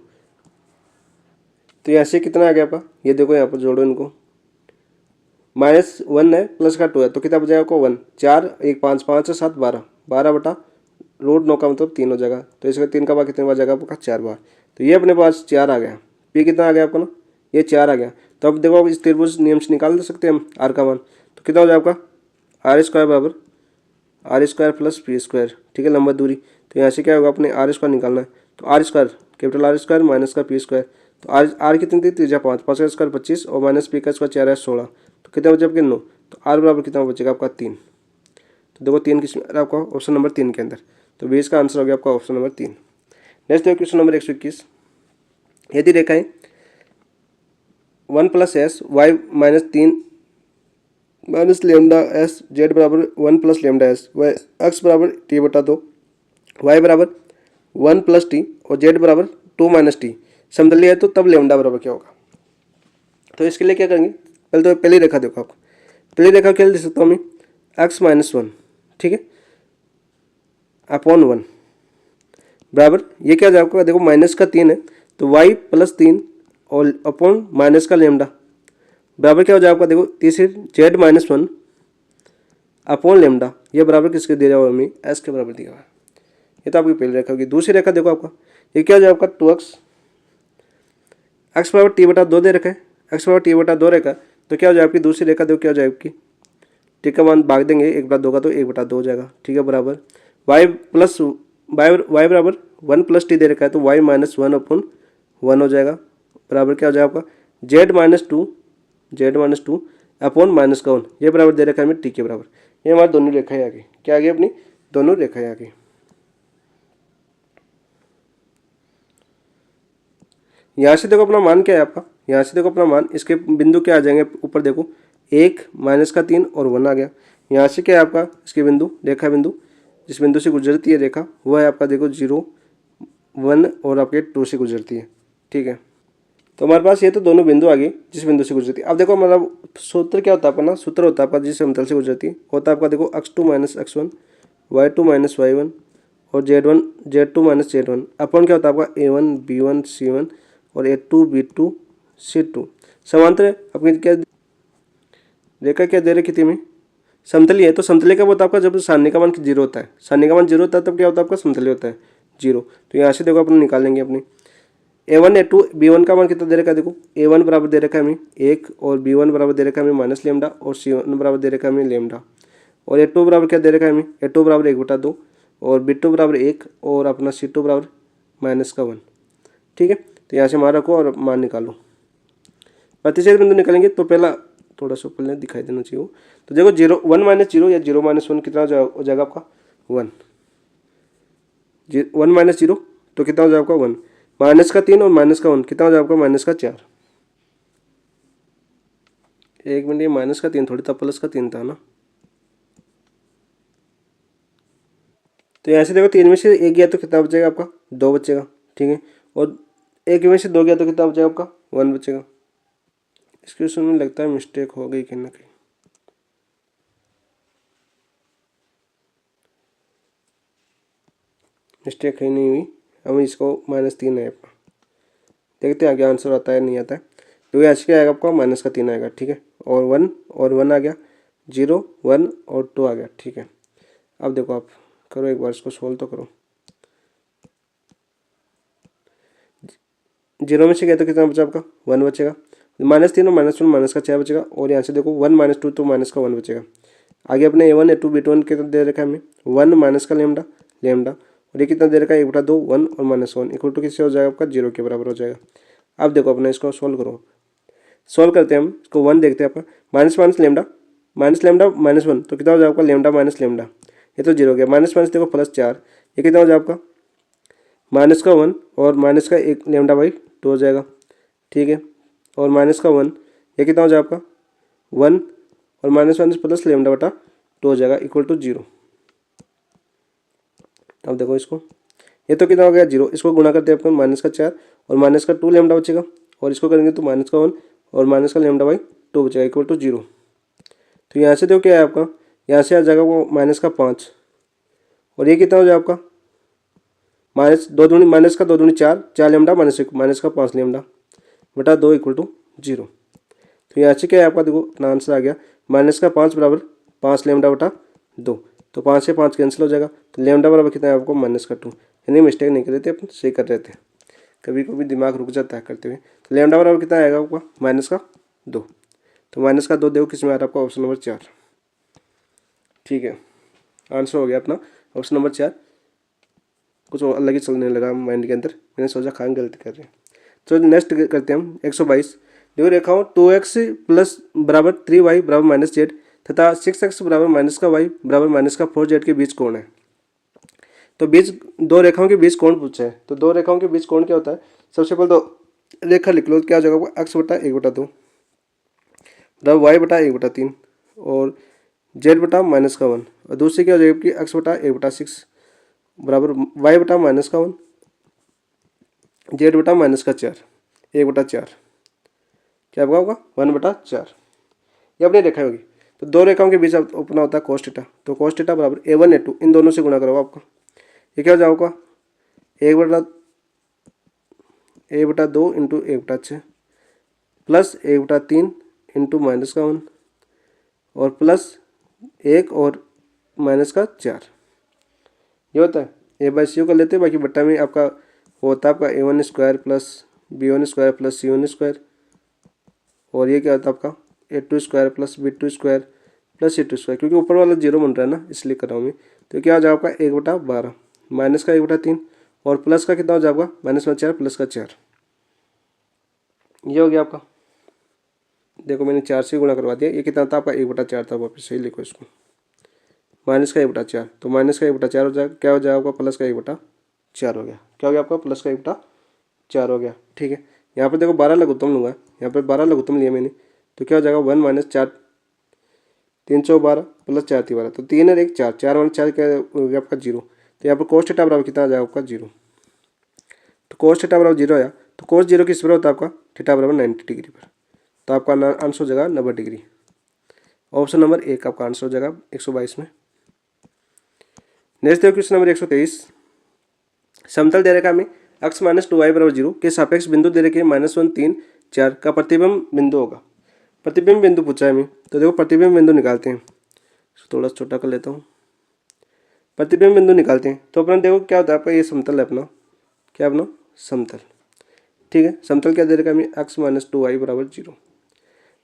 तो यहाँ से कितना आ गया आपका, ये देखो यहाँ पर जोड़ो इनको, -1 है प्लस का 2 है तो कितना बचेगा आपको 1। 4 1 5 5 7 12 12 बटा रूट 9 का मतलब 3 हो जाएगा। तो इसका 3 का बार कितने बार जाएगा आपका 4 बार। तो ये अपने पास 4 आ गया। पी कितना आ गया आपका ना, ये 4 आ गया। तो अब देखो इस त्रिभुज नियम से निकाल दे सकते हैं हम आर का मान। तो कितना हो जाएगा आपका आर स्क्वायर बराबर R square plus P square, ठीक है, लंबा दूरी। तो यहाँ से क्या होगा अपने आर स्क्वायर निकालना है। तो R square capital R square minus का पी स्क्वायर। तो आर कितनी थी 3 5 5 का स्क्वायर 25 और माइनस पी का स्क्वायर 4 है 16। तो कितना बचे आपके 9। तो आर बराबर कितना बचेगा आपका 3। तो देखो 3 किस आपका ऑप्शन नंबर 3 के अंदर। तो 20 का आंसर हो गया आपका ऑप्शन नंबर 3। नेक्स्ट देखो क्वेश्चन नंबर 121। यदि रेखाएं 1 plus S Y minus 3 minus lambda S Z बराबर 1 plus lambda S Y X बराबर टी बटा 2 वाई बराबर 1 प्लस टी और जेड बराबर 2 माइनस टी समतलीय है तो तब लेमडा बराबर क्या होगा। तो इसके लिए क्या करेंगे, पहले तो पहली रेखा देखो आप, पहली रेखा क्या लिख सकता हूँ मैं एक्स माइनस 1, ठीक है, अपॉन 1 बराबर ये क्या जाएगा देखो माइनस का 3 है तो वाई प्लस 3 और अपॉन माइनस का लेमडा बराबर क्या हो जाएगा देखो तीसरी जेड माइनस 1 अपॉन लेमडा, ये बराबर किसके दिया हुआ हमें एस के बराबर दिया हुआ है। ये तो आपकी पहली रेखा होगी। दूसरी रेखा देखो आपका ये क्या हो जाएगा आपका 2x एक्स बराबर टी बटा 2 दे रखा है, एक्स बराबर टी बटा 2 रेखा। तो क्या हो जाएगा आपकी दूसरी रेखा देखो क्या हो जाएगी आपकी टी का मान भाग देंगे 1 बटा 2 का तो 1 बटा 2 हो जाएगा, ठीक है, बराबर वाई बराबर 1 प्लस टी दे रखा है तो वाई माइनस 1 अपॉन 1 हो जाएगा बराबर क्या हो जाएगा आपका Z minus two upon minus का 1, ये बराबर दे रखा है हमें टी के बराबर। ये हमारी दोनों रेखाएं आ गई, क्या आ गई अपनी दोनों रेखाएं आ गई। यहाँ से देखो अपना मान क्या है आपका, यहाँ से देखो अपना मान, इसके बिंदु क्या आ जाएंगे ऊपर देखो 1 माइनस का 3 और 1 आ गया। यहाँ से क्या है आपका इसके बिंदु रेखा बिंदु जिस बिंदु से गुजरती है रेखा वह है आपका देखो 0 1 और आपके 2 से गुजरती है, ठीक है। तो हमारे पास ये तो दोनों बिंदु आ गई जिस बिंदु से गुजरती है। अब देखो मतलब सूत्र क्या होता है आपका ना, सूत्र होता है आपका जिस समतल से गुजरती है होता है आपका देखो x2 minus x1 y2 minus y1 और z2 माइनस z1 अपन क्या होता है आपका a1 b1 c1 और a2 b2 c2। समांतर अपनी क्या रेखा क्या दे रखी थी हमें समतली है। तो समतली का होता है आपका जब सारणी का मान 0 होता है, सारणी का मान 0 होता है तब क्या होता है आपका समतली होता है 0। तो यहाँ से देखो अपन निकालेंगे अपनी a1 a2 b1 का मान कितना दे रखा है देखो a1 बराबर दे रखा है हमें 1 और b1 बराबर दे रखा है हमें माइनस लेमडा और c1 बराबर दे रखा है हमें लेमडा और a2 बराबर क्या दे रखा है हमें a2 बराबर 1 बटा 2 और b2 बराबर 1 और अपना c2 बराबर माइनस का 1, ठीक है। तो यहाँ से मान रखो और मान निकालो। प्रतिच्छेद बिंदु निकालेंगे तो पहला थोड़ा सा पहले दिखाई देना चाहिए। तो देखो 0 1 माइनस 0 या 0 माइनस 1 कितना हो जाएगा आपका 1 1 माइनस 0 तो कितना हो जाएगा आपका 1 माइनस का 3 और माइनस का 1 कितना हो जाएगा आपका माइनस का 4। एक मिनट ये माइनस का 3 थोड़ी था प्लस का 3 था ना। तो यहाँ से देखो 3 में से 1 गया तो कितना बचेगा आपका 2 बचेगा, ठीक है, और 1 में से 2 गया तो कितना बचेगा आपका 1 बचेगा। इस क्वेश्चन में लगता है मिस्टेक हो गई कहीं ना कहीं। मिस्टेक कहीं नहीं हुई, हम इसको -3 है आपका, देखते हैं आगे आंसर आता है नहीं आता है। तो यहाँ से क्या आएगा आपका माइनस का 3 आएगा, ठीक है, और 1 आ गया 0 1 और 2 आ गया, ठीक है। अब देखो आप करो एक बार इसको सोल्व तो करो। 0 में से गया तो कितना बचा आपका 1 बचेगा, -3 और -1 माइनस का 4 बचेगा और यहाँ से देखो 1 माइनस 2 तो माइनस का 1 बचेगा। आगे अपने a1 a2 b2 कितना दे रखा है हमें 1 माइनस का लेमडा और ये कितना दे रखा है 1 बटा 2 1 और -1 इक्वल टू किससे हो जाएगा आपका 0 के बराबर हो जाएगा। अब देखो अपने इसको सोल्व करो, सोल्व करते हैं हम इसको 1 देखते हैं आपका माइनस लेमडा -1 तो कितना हो जाएगा आपका लेमडा माइनस लेमडा, ये तो 0 हो गया, माइनस देखो +4 ये कितना हो जाएगा आपका माइनस का 1 और माइनस का 1 लेमडा बाई 2 हो जाएगा, ठीक है, और माइनस का 1 ये कितना हो जाएगा आपका 1 और माइनस प्लस लेमडा बटा 2 हो जाएगा इक्वल टू 0। अब देखो इसको ये तो कितना हो गया 0, इसको गुणा करते हैं अपन -4 और माइनस का 2 लेमडा बचेगा, और इसको करेंगे तो माइनस का 1 और माइनस का लेमडा बाई 2 बचेगा इक्वल टू 0। तो यहाँ से देखो क्या है आपका, यहाँ से आ जाएगा वो माइनस का 5, और ये कितना हो जाएगा आपका माइनस का 2 दूनी 4, 4 लेमडा माइनस 1 माइनस का 5 लेमडा बटा 2 इक्वल टू 0। तो यहाँ से क्या है आपका, देखो अपना आंसर आ गया माइनस का 5 बराबर 5 लेमडा बटा 2। तो 5 से 5 कैंसिल हो जाएगा, तो लेमडा बराबर कितना है आपको माइनस का 2। यानी मिस्टेक नहीं कर रहे थे, अपन सही कर रहे थे, कभी कभी दिमाग रुक जाता है करते हुए। तो लेमडा बराबर कितना आएगा आपका माइनस का 2। तो माइनस का 2 देखो किस में आ रहा है आपका, ऑप्शन नंबर 4। ठीक है, आंसर हो गया अपना ऑप्शन नंबर 4। कुछ अलग ही चलने लगा माइंड के अंदर, मैंने सोचा खान गलती कर रहे हैं। तो नेक्स्ट करते हैं हम 122। देखो रेखाओं 2x प्लस बराबर 3y बराबर माइनस जेड तथा 6x बराबर माइनस का y बराबर माइनस का 4z के बीच कोण है। तो बीच दो रेखाओं के बीच कोण पूछा है, तो दो रेखाओं के बीच कोण क्या होता है, सबसे पहले तो रेखा लिख लो, क्या हो जाएगा x बटा 1/2 बराबर y बटा 1/3 और z बटा माइनस का 1, और दूसरी क्या हो जाएगी कि x बटा 1/6 बराबर y बटा माइनस का 1 z बटा माइनस का 4 1/4 क्या होगा 1/4। ये अपनी रेखा होगी। तो दो रेखाओं के बीच अपना होता है cos थीटा, तो cos थीटा बराबर a1 a2 इन दोनों से गुणा करो आपका, ये क्या हो जाएगा 1/2 इंटू 1/6 प्लस 1/3 इंटू माइनस का 1 और प्लस 1 और माइनस का 4। ये होता है a/c कर लेते हैं, बाकी बट्टा में आपका वो होता है आपका a1 square plus b1 square plus c1 square, और ये क्या होता है आपका a2 square plus b2 square plus c2 square, क्योंकि ऊपर वाला 0 बन रहा है ना इसलिए कर रहा हूँ मैं। तो क्या हो जाएगा आपका 1/12 माइनस का 1/3 और प्लस का कितना हो जाएगा माइनस का 4 प्लस का 4। ये हो गया आपका, देखो मैंने 4 से गुणा करवा दिया, ये कितना था आपका 1/4 था, वापस सही लिखो इसको, माइनस का 1/4, तो माइनस का 1/4 हो जाएगा, क्या हो जाएगा आपका प्लस का 1/4 हो गया, क्या हो गया आपका प्लस का 1/4 हो गया। ठीक है, यहाँ पर देखो 12 लघुत्तम लूँगा, यहाँ पर 12 लघुत्तम लिया मैंने, तो क्या हो जाएगा 1 माइनस 4 312 प्लस 4 12, तो 3 और 1 4, 4 माइनस 4 क्या हो गया आपका 0। तो यहाँ पर cos थीटा बराबर कितना आ जाएगा आपका 0। तो cos थीटा बराबर 0 आया, तो cos 0 किस पर होता है आपका थीटा बराबर 90 डिग्री पर, तो आपका आंसर हो जाएगा 90 डिग्री। ऑप्शन नंबर 1 आपका आंसर हो जाएगा 122 में। नेक्स्ट देखो क्वेश्चन नंबर 123। समतल दे रेखा में x माइनस 2y बराबर 0 के सापेक्ष बिंदु दे रखे -1 3 4 का प्रतिबिंब बिंदु होगा। प्रतिबिंब बिंदु पूछा है हमें, तो देखो प्रतिबिंब बिंदु निकालते हैं, थोड़ा छोटा कर लेता हूँ। प्रतिबिंब बिंदु निकालते हैं तो अपना देखो क्या होता है आपका, ये समतल है अपना, क्या अपना समतल। ठीक है, समतल क्या दे रखा है हमें x माइनस 2y बराबर 0।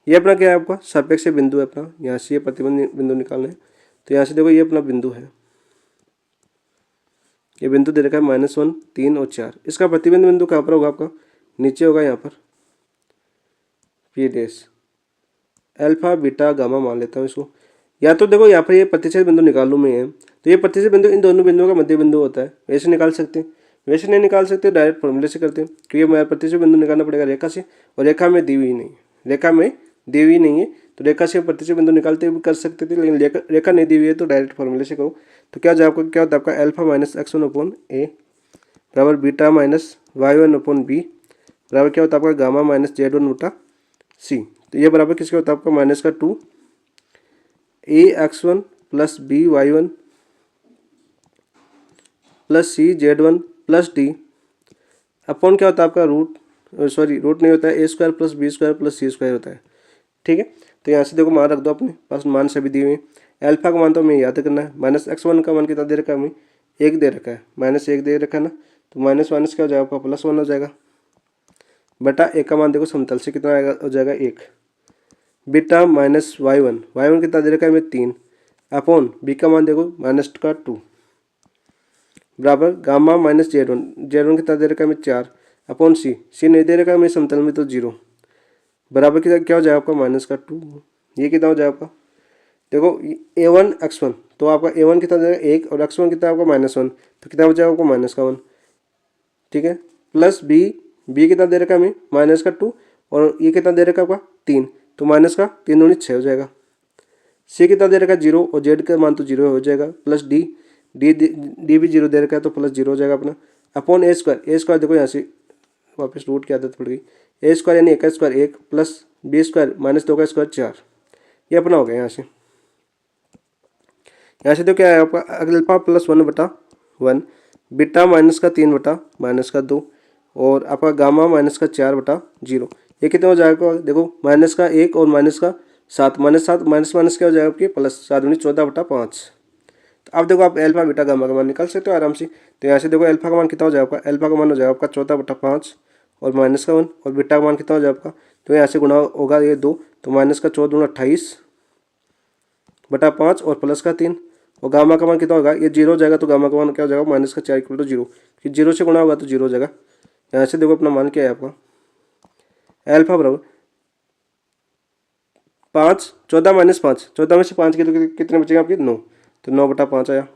ये अपना क्या है आपका सापेक्ष बिंदु है अपना, यहाँ से ये प्रतिबिंब बिंदु निकालना है। तो यहाँ से देखो ये अपना बिंदु है, ये बिंदु दे रखा है -1 3 और 4। इसका प्रतिबिंब बिंदु कहाँ पर होगा आपका, नीचे होगा यहाँ पर P dash alpha beta gamma मान लेता हूँ इसको। या तो देखो यहाँ पर ये प्रतिच्छेद बिंदु निकाल लूँ मैं है, तो ये प्रतिच्छेद बिंदु इन दोनों बिंदुओं का मध्य बिंदु होता है, वैसे निकाल सकते हैं, वैसे नहीं निकाल सकते डायरेक्ट फॉर्मूले से करते हैं, क्योंकि हमारा प्रतिच्छेद बिंदु निकालना पड़ेगा रेखा से, और रेखा में दी हुई नहीं है, रेखा में दी हुई नहीं है, तो रेखा से प्रतिच्छेद बिंदु निकालते हुए कर सकते थे, लेकिन रेखा नहीं दी हुई है तो डायरेक्ट फॉर्मूले से करो। तो क्या होता है आपका अल्फा माइनस x1/a बराबर बीटा माइनस y1/b बराबर क्या होता है आपका गामा माइनस z1/c। तो ये बराबर किसका होता है आपका माइनस का 2 ax1 plus by1 plus c/z1 plus d upon क्या होता है आपका रूट नहीं होता है a² plus b² plus c² होता है। ठीक है, तो यहाँ से देखो मान रख दो अपने पास, मान सभी दिए हुए। अल्फा का मान तो हमें याद करना है, -x1 का मान कितना दे रखा है हमें 1 दे रखा है, -1 दे रखा है ना, तो माइनस माइनस क्या हो जाएगा आपका +1 हो जाएगा, बटा एक का मान देखो समतल से कितना आएगा हो जाएगा 1, बीटा माइनस y1 कितना दे रखा है हमें 3 अपॉन b का मान देखो -2 बराबर गामा माइनस z1 कितना दे रखा है हमें 4 अपॉन c नहीं दे रखा है हमें समतल में तो 0 बराबर क्या हो जाएगा आपका -2। ये कितना हो जाएगा आपका देखो a1 x1, तो आपका a1 कितना दे रखा है 1 और x1 कितना आपका -1, तो कितना हो जाएगा आपको -1। ठीक है, प्लस b कितना दे रखा है हमें -2 और ये कितना दे रखा है आपका 3, तो माइनस का 3 दूनी 6 हो जाएगा। c कितना दे रखा है 0 और z का मान तो 0 हो जाएगा, प्लस d भी 0 दे रखा है तो प्लस 0 हो जाएगा अपना, अपॉन a² देखो यहाँ से वापस रूट की आदत पड़ गई। ए स्क्वायर यानी 1 का square 1 plus B square minus 2 का स्क्वायर 4, ये अपना हो गया। यहाँ से तो क्या है आपका अल्फा प्लस 1/1, बीटा माइनस का 3 माइनस का 2 और आपका गामा माइनस का 4/0। ये कितना हो जाएगा देखो, माइनस का 1 और माइनस का 7, -7 माइनस माइनस क्या हो जाएगा आपकी प्लस 7 × 14/5। तो अब देखो आप अल्फा बीटा गामा का मान निकाल सकते हो आराम से। तो यहाँ से देखो अल्फा का मान कितना हो जाएगा आपका, अल्फा का मान हो जाएगा आपका 14/5 और माइनस का 1 और बीटा का मान कितना हो जाएगा आपका, तो यहाँ से गुणा होगा ये 2, तो माइनस का 14 × 28/5 और प्लस का 3 और गामा का मान कितना होगा, ये 0 हो जाएगा तो गामा का मान क्या हो जाएगा माइनस का 4 = 0, कि 0 से गुणा होगा तो 0 हो जाएगा। यहाँ से देखो अपना मान क्या है आपका, अल्फा बराबर 5, 14 - 5, 14 में से 5 के तो कितने बचेंगे आपके 9, तो 9/5 आया।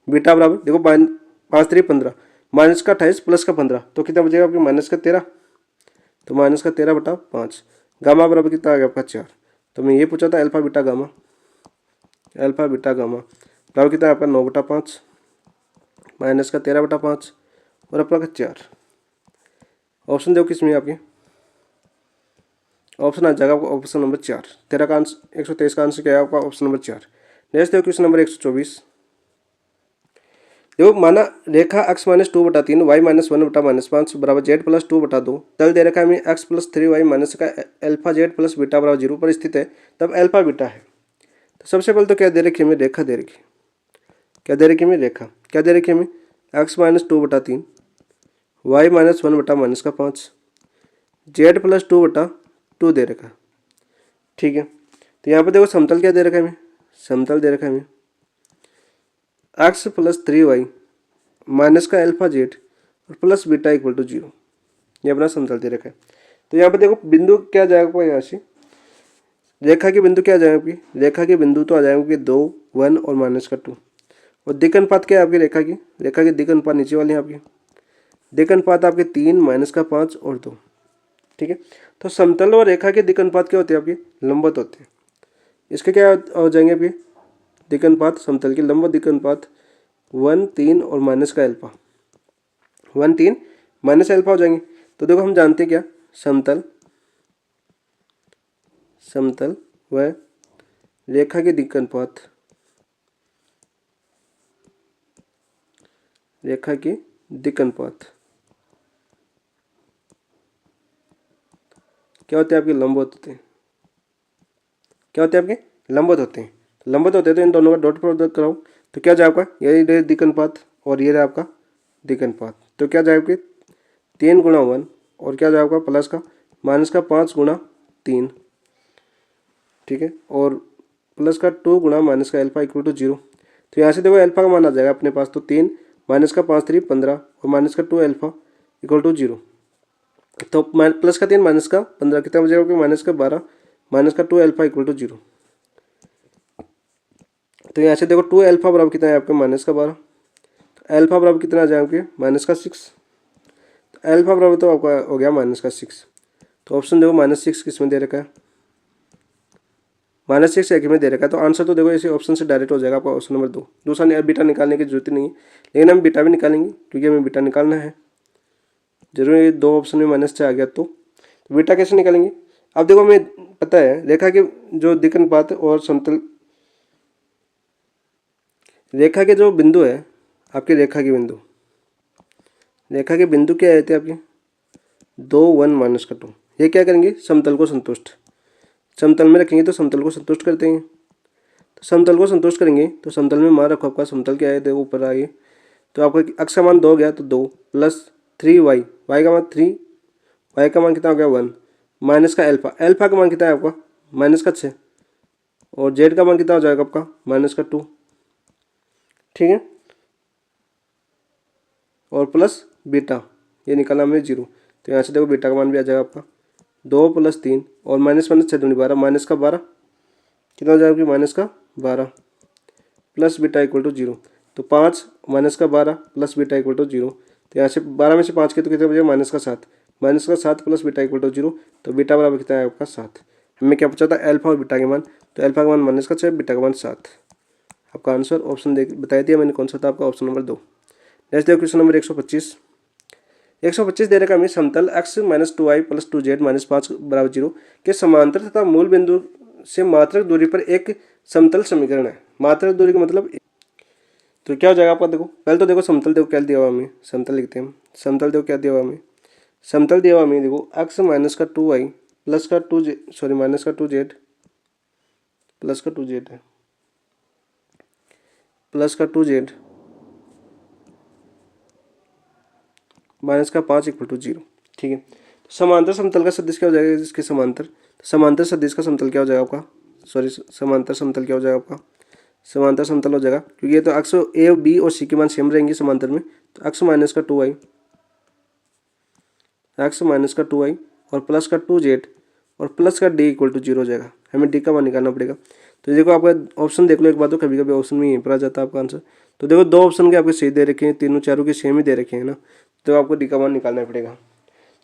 बीटा बराबर देखो 5 3 15 माइनस का 28 प्लस का 15, तो कितना बचेगा आपके माइनस का 13, तो माइनस का 13/5। गामा बराबर कितना आ गया आपका 4। तो मैं ये पूछा था अल्फा बीटा गामा बराबर कितना है आपका 9/5 माइनस का 13/5 और अपना का 4। ऑप्शन देखो किसमें आपके, ऑप्शन आ जाएगा आपका ऑप्शन नंबर 4। 13 का आंसर 123 का आंसर क्या है आपका ऑप्शन नंबर 4। नेक्स्ट देखो क्वेश्चन नंबर 124। देखो माना रेखा x - 2/3 y - 1/-5 बराबर z + 2/2 तल दे रखा है हमें x + 3y माइनस का अल्फा z + बीटा बराबर 0 पर स्थित है, तब अल्फा बीटा है। तो सबसे पहले तो क्या दे रखी है हमें, रेखा दे रखी है। क्या दे रखी है हमें, रेखा। क्या दे रखी है हमें, x - 2/3 y - 1/-5 z + 2/2 दे रखा। ठीक है, तो यहाँ पर देखो समतल क्या दे रखा है हमें, समतल दे रखा है हमें x + 3y माइनस का अल्फा जेड और प्लस बीटा = 0, ये अपना समतल दे रखा है। तो यहाँ पे देखो बिंदु क्या जाएगा यहाँ से, रेखा के बिंदु क्या आ जाएंगे, रेखा के बिंदु तो आ जाएंगे 2 1 और माइनस का 2 और दिक् अनुपात क्या है आपकी रेखा की दिक् अनुपात नीचे वाले हैं आपके, दिक् अनुपात आपके 3 माइनस का 5 और 2। ठीक है, तो समतल और रेखा के दिक् अनुपात क्या होते हैं आपके, लंबवत होते हैं। इसके क्या हो जाएंगे आपके दिक् अनुपात, समतल के लंबवत दिक् अनुपात 1 3 और माइनस का अल्फा, 1 3 माइनस अल्फा हो जाएंगे। तो देखो हम जानते हैं क्या, समतल व रेखा के दिक् अनुपात, रेखा के दिक् अनुपात क्या होते हैं आपके, लंबवत होते हैं। क्या होते हैं आपके, लंबवत होते हैं। लंबवत होते हैं तो इन दोनों का डॉट प्रोडक्ट कराओ, तो क्या जाएगा आपका, ये दिक् अनुपात और ये रहा आपका दिक् अनुपात, तो क्या जाएगा 3 × 1 और क्या जाएगा प्लस का माइनस का 5 × 3। ठीक है, और प्लस का 2 × माइनस का अल्फा = 0। तो यहाँ से देखो अल्फा का मान आ जाएगा अपने पास, तो 3 माइनस का 5 3 15 और माइनस का 2 अल्फा = 0। तो प्लस का 3 माइनस का 15 कितना बचेगा, माइनस का 12 माइनस का 2 अल्फा = 0। तो यहाँ से देखो 2 अल्फा बराबर कितना है आपका माइनस का 12, तो अल्फा बराबर कितना आ जाएगा आपके माइनस का 6, तो अल्फा बराबर तो आपका हो गया माइनस का 6। तो ऑप्शन देखो -6 किस में दे रखा है, -6 एक में दे रखा है। तो आंसर तो देखो इसी ऑप्शन से डायरेक्ट हो जाएगा आपका ऑप्शन नंबर 2। दूसरा बीटा निकालने की जरूरत नहीं है, लेकिन हम बीटा भी निकालेंगे क्योंकि हमें बीटा निकालना है। जरूर 2 ऑप्शन में -6 आ गया तो बीटा कैसे निकालेंगे। अब देखो हमें पता है रेखा के जो दिक् अनुपात और समतल, रेखा के जो बिंदु है आपके, रेखा के बिंदु क्या रहते हैं आपके 2 1 माइनस का 2, ये क्या करेंगे समतल को संतुष्ट, समतल में रखेंगे तो समतल को संतुष्ट करते हैं। तो समतल को संतुष्ट करेंगे तो समतल में मान रखो आपका, समतल क्या है देखो ऊपर आइए, तो आपका x का मान 2 गया तो 2 प्लस 3y, y का मान 3, y का मान कितना हो गया 1 माइनस का अल्फा का मान कितना है आपका माइनस का 6 और z का मान कितना हो जाएगा आपका माइनस का 2। ठीक है, और प्लस बीटा ये निकालना हमें 0। तो यहाँ से देखो बीटा का मान भी आ जाएगा आपका 2 + 3 और माइनस 6 दूनी 12 माइनस का 12 कितना हो जाएगा माइनस का 12 प्लस बीटा = 0। तो 5 माइनस का 12 प्लस बीटा = 0। तो यहाँ से 12 में से 5 के तो कितना बचेगा माइनस का 7 प्लस बीटा = 0। तो बीटा बराबर कितना है आपका 7। हमें क्या पूछा था अल्फा और बीटा के मान, तो अल्फा का मान माइनस का 6, बीटा का मान 7। आपका आंसर ऑप्शन बता दिया मैंने कौन सा था आपका ऑप्शन नंबर 2। नेक्स्ट देखो क्वेश्चन नंबर 125। 125 दे रखा हमें समतल x minus 2i plus 2z minus 5 बराबर 0 के समांतर तथा मूल बिंदु से मात्रक दूरी पर एक समतल समीकरण है। मात्रक दूरी का मतलब तो क्या हो जाएगा आपका, देखो पहले तो देखो समतल देखो क्या दिया हुआ हमें, समतल लिखते हैं हम। समतल देखो क्या दिया हुआ हमें, समतल दिया हुआ हमें देखो x माइनस का 2i प्लस का 2z सॉरी माइनस का 2z प्लस का 2z है प्लस का 2z माइनस का 5 इक्वल टू 0। ठीक है, तो समांतर समतल का सदिश क्या हो जाएगा इसके समांतर, तो समांतर सदिश का समतल क्या हो जाएगा आपका, सॉरी समांतर समतल क्या हो जाएगा आपका, समांतर समतल हो जाएगा क्योंकि ये तो अक्ष ए बी और सी के मान सेम रहेंगे समांतर में। तो अक्ष माइनस का 2i एक्स माइनस का 2i और प्लस का 2z और प्लस का d इक्वल टू 0 हो जाएगा। हमें d का मान निकालना पड़ेगा। तो देखो आपका ऑप्शन देख लो एक बार, तो कभी कभी ऑप्शन में यहीं पर आ जाता है आपका आंसर। तो देखो दो ऑप्शन के आपके सही दे रखे हैं, तीनों चारों के सेम ही दे रखे हैं ना, तो आपको d का मान निकालना पड़ेगा।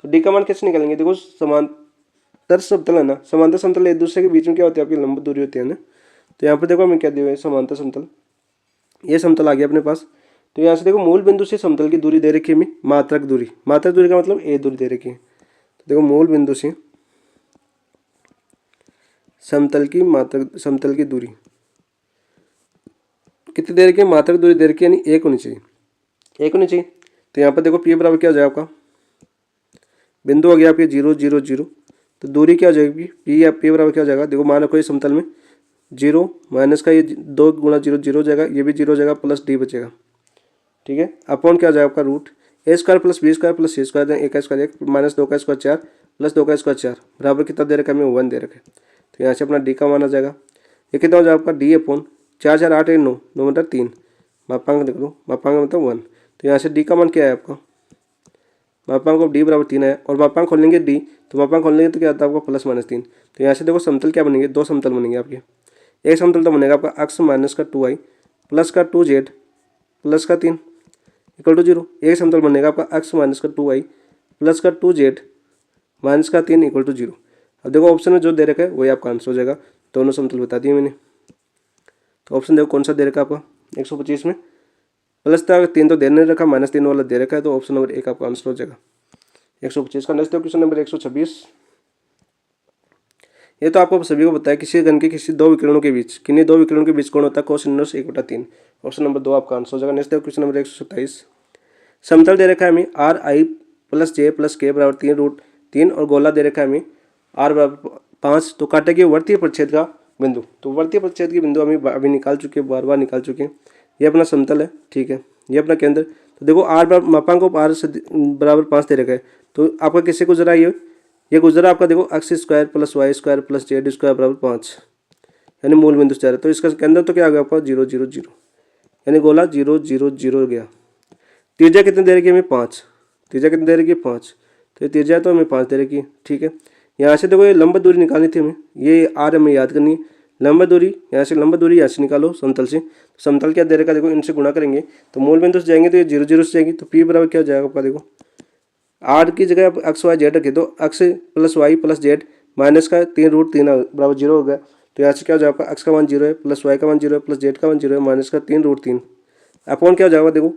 तो d का मान कैसे निकालेंगे, देखो समांतर समतल है ना, समांतर समतल एक दूसरे के बीच में क्या होती है आपकी लंब दूरी होती है ना। तो यहाँ पर देखो हमें क्या दिया है समांतर समतल, ये समतल आ गया अपने पास। तो यहाँ से देखो मूल बिंदु से समतल की दूरी दे रखी है हमें मात्रक दूरी, मात्रक दूरी का मतलब ए दूरी दे रखी है। तो देखो मूल बिंदु से समतल की दूरी कितनी दे रखी है, मात्रक दूरी दे रखी है, यानी एक होनी चाहिए, एक होनी चाहिए। तो यहाँ पर देखो पी बराबर क्या हो जाएगा आपका, बिंदु हो गया आपके 0 0 0, तो दूरी क्या हो जाएगी पी या पी बराबर क्या हो जाएगा, देखो मान रखो ये समतल में 0 माइनस का ये 2 गुणा 0 0 हो जाएगा, ये भी 0 हो जाएगा, प्लस डी बचेगा। ठीक है, अपॉन क्या हो जाएगा आपका root a square plus B square plus c square, a का स्क्वायर 1 माइनस 2 का स्क्वायर 4 प्लस 2 का स्क्वायर 4 बराबर कितना दे रखा है हमें 1 दे रखा है। तो यहाँ से अपना डी का मान आ जाएगा, ये कितना हो जाएगा आपका डी अपॉन 4 4 8 9 9 मतलब 3, मापांक देख लो, मापांक मतलब 1। तो यहाँ से डी का मान क्या है आपका, मापांक को डी बराबर 3 है, और मापांक खोलेंगे डी, तो मापांक खोलेंगे तो क्या आता है आपका प्लस माइनस 3। तो यहाँ से देखो समतल क्या बनेंगे, दो समतल बनेंगे आपके। एक समतल तो बनेगा आपका एक्स माइनस का 2i प्लस का 2z प्लस का 3 इक्वल टू 0। एक समतल बनेगा आपका एक्स माइनस का 2i प्लस का 2z माइनस का 3 इक्वल टू 0। अब देखो ऑप्शन में जो दे रखा है वही आपका आंसर हो जाएगा, दोनों समतल बता दिए मैंने। तो ऑप्शन देखो कौन सा दे रखा है आपका 125 में, प्लस था 3 तो दे नहीं रखा, माइनस 3 वाला दे रखा है, तो ऑप्शन नंबर 1 आपका आंसर हो जाएगा 125 का। नेक्स्ट देखो क्वेश्चन नंबर 126। ये तो आपको सभी को बताया किसी घन के किसी दो विकिरणों के बीच, किन्हीं दो विकिरणों के बीच कौन होता है कोस इनवर्स 1/3। ऑप्शन नंबर 2 आपका आंसर हो जाएगा। नेक्स्ट देखो क्वेश्चन नंबर 127। समतल दे रखा है हमें are I plus J plus के बराबर 3√3 और गोला दे रखा है हमें आर बराबर 5। तो काटे के वर्तीय परिच्छेद का बिंदु, तो वर्तीय परिच्छेद के बिंदु हमें अभी निकाल चुके हैं, बार बार निकाल चुके हैं। ये अपना समतल है, ठीक है, ये अपना केंद्र। तो देखो आर बराबर मापांक को आर बराबर 5 दे रखा है, तो आपका किससे गुजरा ये गुजरा आपका देखो X square plus Y square plus Z square बराबर 5, यानी मूल बिंदु से जा रहा है। तो इसका केंद्र तो क्या आ गया आपका 0 0 0, यानी गोला 0 0 0 हो गया। त्रिज्या कितनी दे रखी है हमें 5, त्रिज्या कितनी दे रखी है 5, तो ये त्रिज्या तो हमें 5 दे रखी है। ठीक है, यहाँ से देखो ये लंबा दूरी निकालनी थी हमें, ये आर हमें याद करनी है, लंबा दूरी यहाँ से, लंबा दूरी यहाँ से निकालो समतल से। समतल क्या दे रखा है देखो, इनसे गुणा करेंगे तो मूल बिंदु से जाएंगे तो ये 0 0 से जाएंगी, तो पी बराबर क्या हो जाएगा आपका, देखो आर की जगह आप एक्स वाई जेड रखे, तो X plus Y plus Z minus का 3√3 बराबर 0 हो गया। तो यहाँ से क्या हो जाएगा आपका एक्स का मान 0 है प्लस वाई का मान 0 है प्लस जेड का मान 0 है माइनस का 3√3 अपॉन क्या हो जाएगा, देखो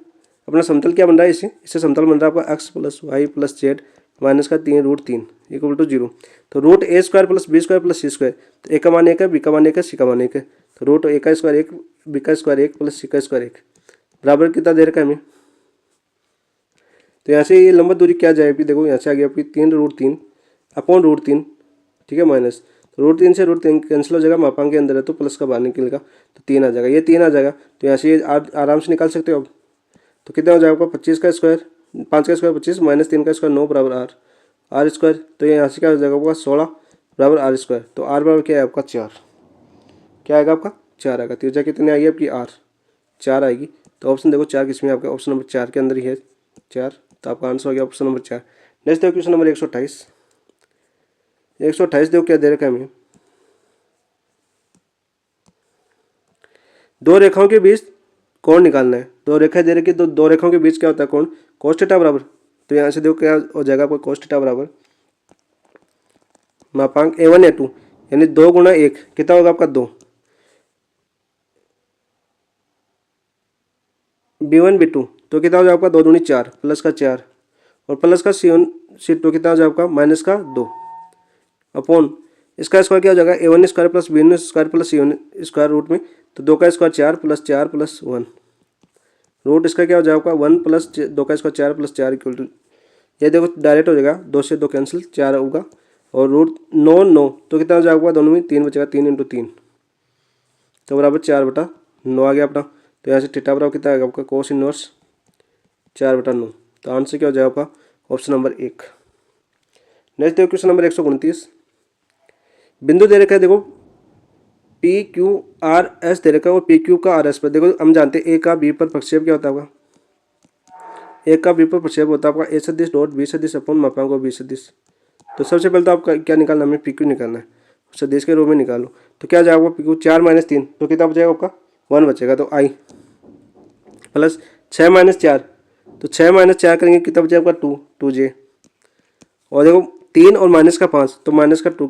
अपना समतल क्या बन रहा है, इससे समतल बन रहा है आपका x plus Y plus Z minus का 3√3 इक्वल टू 0। तो root a square plus B square plus c square, तो ए का मान 1 है, बी का मान 1 है, सी का मान 1 है, तो रूट ए का स्क्वायर 1 बी का स्क्वायर 1 प्लस सी का स्क्वायर 1 बराबर कितना दे रखा है हमें। तो यहाँ से ये लंबा दूरी क्या जाएगी, देखो यहाँ से आ गया आपकी 3√3 अपॉन √3, ठीक है, माइनस √3 से √3 कैंसिल हो जाएगा, मापांक के अंदर है तो प्लस का बाहर निकलेगा, तो 3 आ जाएगा, ये 3 आ जाएगा। तो यहाँ से ये आराम से निकाल सकते हो अब। तो कितना हो जाएगा आपका 25 का स्क्वायर, 5 का स्क्वायर 25 माइनस 3 का स्क्वायर 9 बराबर आर स्क्वायर। तो यहाँ से क्या हो जाएगा आपका 16 बराबर आर स्क्वायर। तो आर बराबर क्या है आपका 4, क्या आएगा आपका 4 आएगा। त्रिज्या कितनी आएगी आपकी आर 4 आएगी। तो ऑप्शन देखो 4 किसमें आपका, ऑप्शन नंबर 4 के अंदर ही है 4, तो आपका आंसर हो गया ऑप्शन नंबर 4। नेक्स्ट देखो क्वेश्चन नंबर 128। 128 देखो क्या दे रखा है हमें, दो रेखाओं के बीच कोण निकालना है। दो रेखा दे रखी है, तो दो रेखाओं के बीच क्या होता है कोण, cos थीटा बराबर। तो यहाँ से देखो क्या हो जाएगा आपको cos थीटा बराबर मापांक a1 a2 यानी 2 गुणा 1 कितना होगा आपका 2, b1 b2 तो कितना हो जाएगा आपका 2 दूनी 4 प्लस का 4 और प्लस का C1 C2 कितना हो जाएगा आपका माइनस का 2 अपॉन इसका स्क्वायर क्या हो जाएगा A1 square plus B1 square plus C1 square root में, तो 2 का स्क्वायर 4 प्लस 1 रूट इसका क्या हो जाएगा 1 प्लस 2 का स्क्वायर 4 प्लस 4 इक्वल टू, ये देखो डायरेक्ट हो जाएगा 2 से 2 कैंसिल 4 होगा और रूट 9 तो कितना हो जाएगा दोनों में 3 बचेगा 3 × 3 तो बराबर 4/9 आ गया अपना। तो यहाँ से थीटा बराबर कितना आएगा आपका कोस इनवर्स 4/9। तो आंसर क्या हो जाएगा आपका ऑप्शन नंबर 1। नेक्स्ट देखो क्वेश्चन नंबर 129। बिंदु दे रखा है देखो PQRS दे रखा है और PQ का RS पर, देखो हम जानते हैं A का B पर प्रक्षेप क्या होता होगा, A का B पर प्रक्षेप होता है आपका A सदिश डॉट B सदिश अपॉन मापांक B सदिश। तो सबसे पहले तो आपका क्या निकालना है, हमें PQ निकालना है, सदिश के रूप में निकालो। तो क्या जाएगा PQ 4 - 3 तो कितना बचेगा आपका 1 बचेगा, तो I प्लस 6 - 4 तो 6 - 4 करेंगे कितना बचेगा आपका 2J और देखो 3 और माइनस का 5 तो माइनस का 2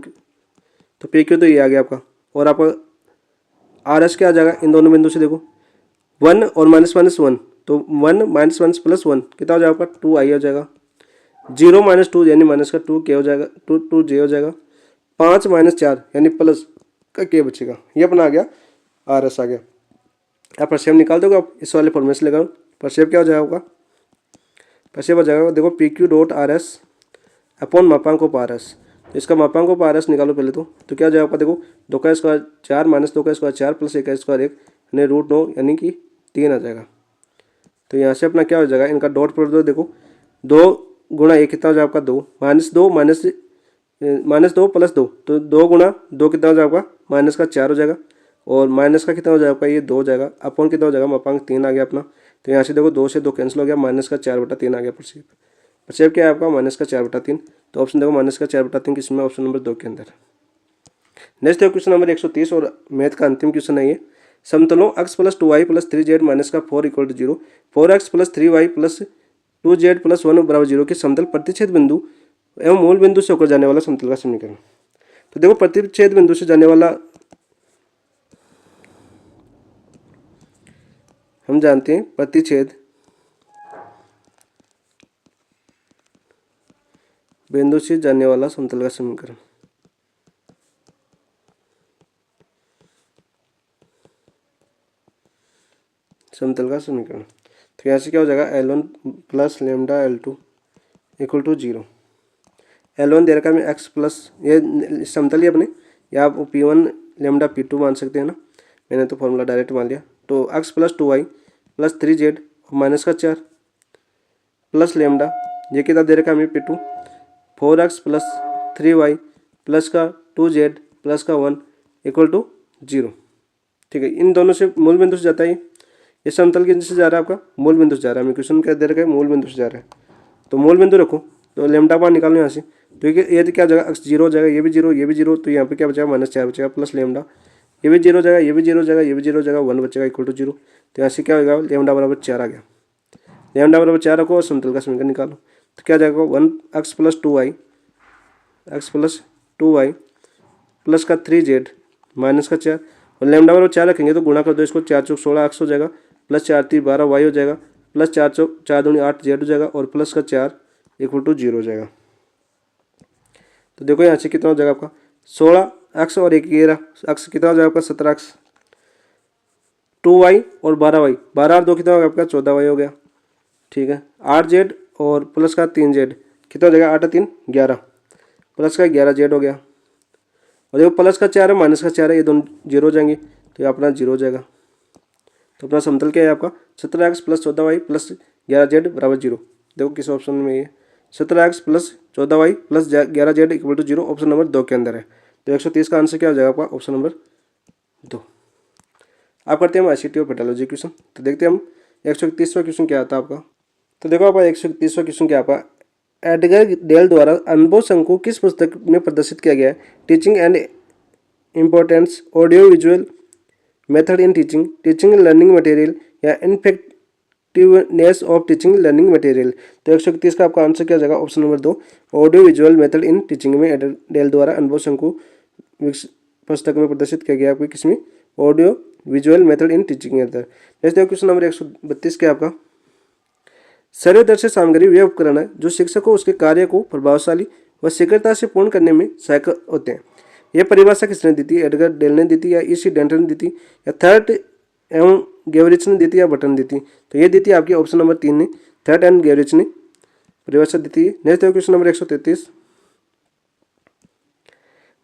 तो PQ तो ये आ गया आपका। और आपका RS क्या आ जाएगा इन दोनों बिंदु से, देखो 1 और माइनस 1 तो 1 - 1 प्लस 1 कितना हो जाएगा आपका 2I हो जाएगा। 0 - 2 यानी माइनस का 2K हो जाएगा 2J हो जाएगा। 5 - 4 यानी प्लस का K बचेगा, ये अपना आ गया RS आ गया। आप प्रक्षेप निकाल दोगे आप इस वाले फॉर्मूले से लगाओ, प्रक्षेप क्या हो जाएगा आपका, प्रक्षेप हो जाएगा देखो PQ डॉट RS अपॉन मापांक ऑफ RS। तो इसका मापांक ऑफ RS निकालो पहले तो क्या हो जाएगा आपका, देखो 2 का स्क्वायर 4 माइनस 2 का स्क्वायर 4 प्लस 1 का स्क्वायर 1 यानी √9 यानी कि 3 आ जाएगा। तो यहाँ से अपना क्या हो जाएगा इनका डॉट प्रोडक्ट दो, देखो 2 × 1 कितना हो जाएगा आपका 2 -2 प्लस 2 तो 2 × 2 कितना हो जाएगा माइनस का 4 हो जाएगा और माइनस का कितना हो जाएगा आपका ये 2 हो जाएगा अपॉन कितना हो जाएगा मापांक 3 आ गया अपना। तो यहाँ से देखो 2 से 2 कैंसिल हो गया, माइनस का 4/3 आ गया प्रक्षेप। प्रक्षेप क्या है आपका माइनस का 4/3। तो ऑप्शन देखो माइनस का 4/3 किसमें, ऑप्शन नंबर 2 के अंदर। नेक्स्ट है क्वेश्चन नंबर 130 और मैथ का अंतिम क्वेश्चन है ये। समतलों x + 2y + 3z माइनस का 4 = 0, 4x + 3y + 2z + 1 = 0 के समतल प्रतिच्छेद बिंदु एवं मूल बिंदु से होकर जाने वाला समतल का समीकरण। तो देखो प्रतिच्छेद बिंदु से जाने वाला हम जानते हैं प्रतिच्छेद बिंदु से जाने वाला समतल का समीकरण। समतल का समीकरण तो यहाँ से क्या हो जाएगा L1 + λ L2 = 0। L1 दे रखा है हमें x प्लस ये समतल ही अपने, या आप P1 λ P2 मान सकते हैं ना, मैंने तो फॉर्मूला डायरेक्ट मान लिया। तो x + 2y + 3z माइनस का 4 प्लस λ ये कितना दे रखा है हमें P2 4x + 3y प्लस का 2z प्लस का 1 = 0। ठीक है, इन दोनों से मूल बिंदु से जाता है ये समतल के से जा रहा है आपका मूल बिंदु से जा रहा है, हमें क्वेश्चन क्या दे रखा है मूल बिंदु से जा रहा है। तो मूल बिंदु रखो तो लैम्डा बाहर निकालो यहाँ से, तो ये तो क्या हो जाएगा x 0 हो जाएगा, ये भी 0 ये भी 0, तो यहाँ पे क्या बचेगा -4 बचेगा प्लस लैम्डा, ये भी 0 हो जाएगा ये भी 0 हो जाएगा ये भी 0 हो जाएगा 1 बचेगा = 0। तो यहाँ से क्या होगा लैम्डा बराबर 4 आ गया। लैम्डा बराबर 4 रखो और समतल का समीकरण निकालो। तो क्या जाएगा 1x + 2y प्लस का 3z माइनस का 4 और लैम्डा बराबर 4 रखेंगे तो गुणा कर दो इसको, 4 × 4 = 16 x हो जाएगा प्लस 4 × 3 = 12 y हो जाएगा प्लस 4 × 4 = 8 z हो जाएगा और प्लस का 4 = 0 हो जाएगा। तो देखो यहाँ से कितना हो जाएगा आपका 16x और 1 11x कितना हो जाएगा आपका 17x, 2y और 12y 12 और 2 कितना हो गया आपका 14y हो गया। ठीक है, 8z और प्लस का 3z कितना हो जाएगा 8 और 3 11 प्लस का 11z हो गया और देखो प्लस का 4 है माइनस का 4 है, ये दोनों 0 हो जाएंगे तो ये अपना 0 हो जाएगा। तो अपना समतल क्या है आपका 17x + 14y + 11z = 0। देखो किस ऑप्शन में ये 17x + 14y + 11z = 0 option number 2 के अंदर है। तो 130 का आंसर क्या हो जाएगा आपका ऑप्शन नंबर 2। आप करते हैं हम ICT और पेट्रोलॉजी क्वेश्चन। तो देखते हैं हम 131वां क्वेश्चन क्या आता है आपका। तो देखो आपका 131वां क्वेश्चन क्या आपका एडगर डेल द्वारा अनुभव शंकु किस पुस्तक में प्रदर्शित किया गया है, teaching and importance audio visual method in teaching, teaching learning material या ineffectiveness of teaching learning material. तो 131 का आपका आंसर क्या हो जाएगा option number 2 audio visual method in teaching में एडगर डेल द्वारा अनुभव शंकु पुस्तक में प्रदर्शित किया गया आपको किसमें audio visual method in teaching के अंदर। नेक्स्ट क्वेश्चन नंबर 132 क्या आपका सर्वदर्शी सामग्री वे उपकरण है जो शिक्षक को उसके कार्य को प्रभावशाली व शीघ्रता से पूर्ण करने में सहायक होते हैं। यह परिभाषा किसने दी थी? एडगर डेल ने दी थी, या ईसी डेंटन ने दी थी, या थर्ड एवं गेवरिच ने दी थी, या बटन दी थी? तो ये दी थी आपकी ऑप्शन नंबर 3 ने, थर्ड एंड गेवरिच ने परिभाषा दी थी। नेक्स्ट क्वेश्चन नंबर 133,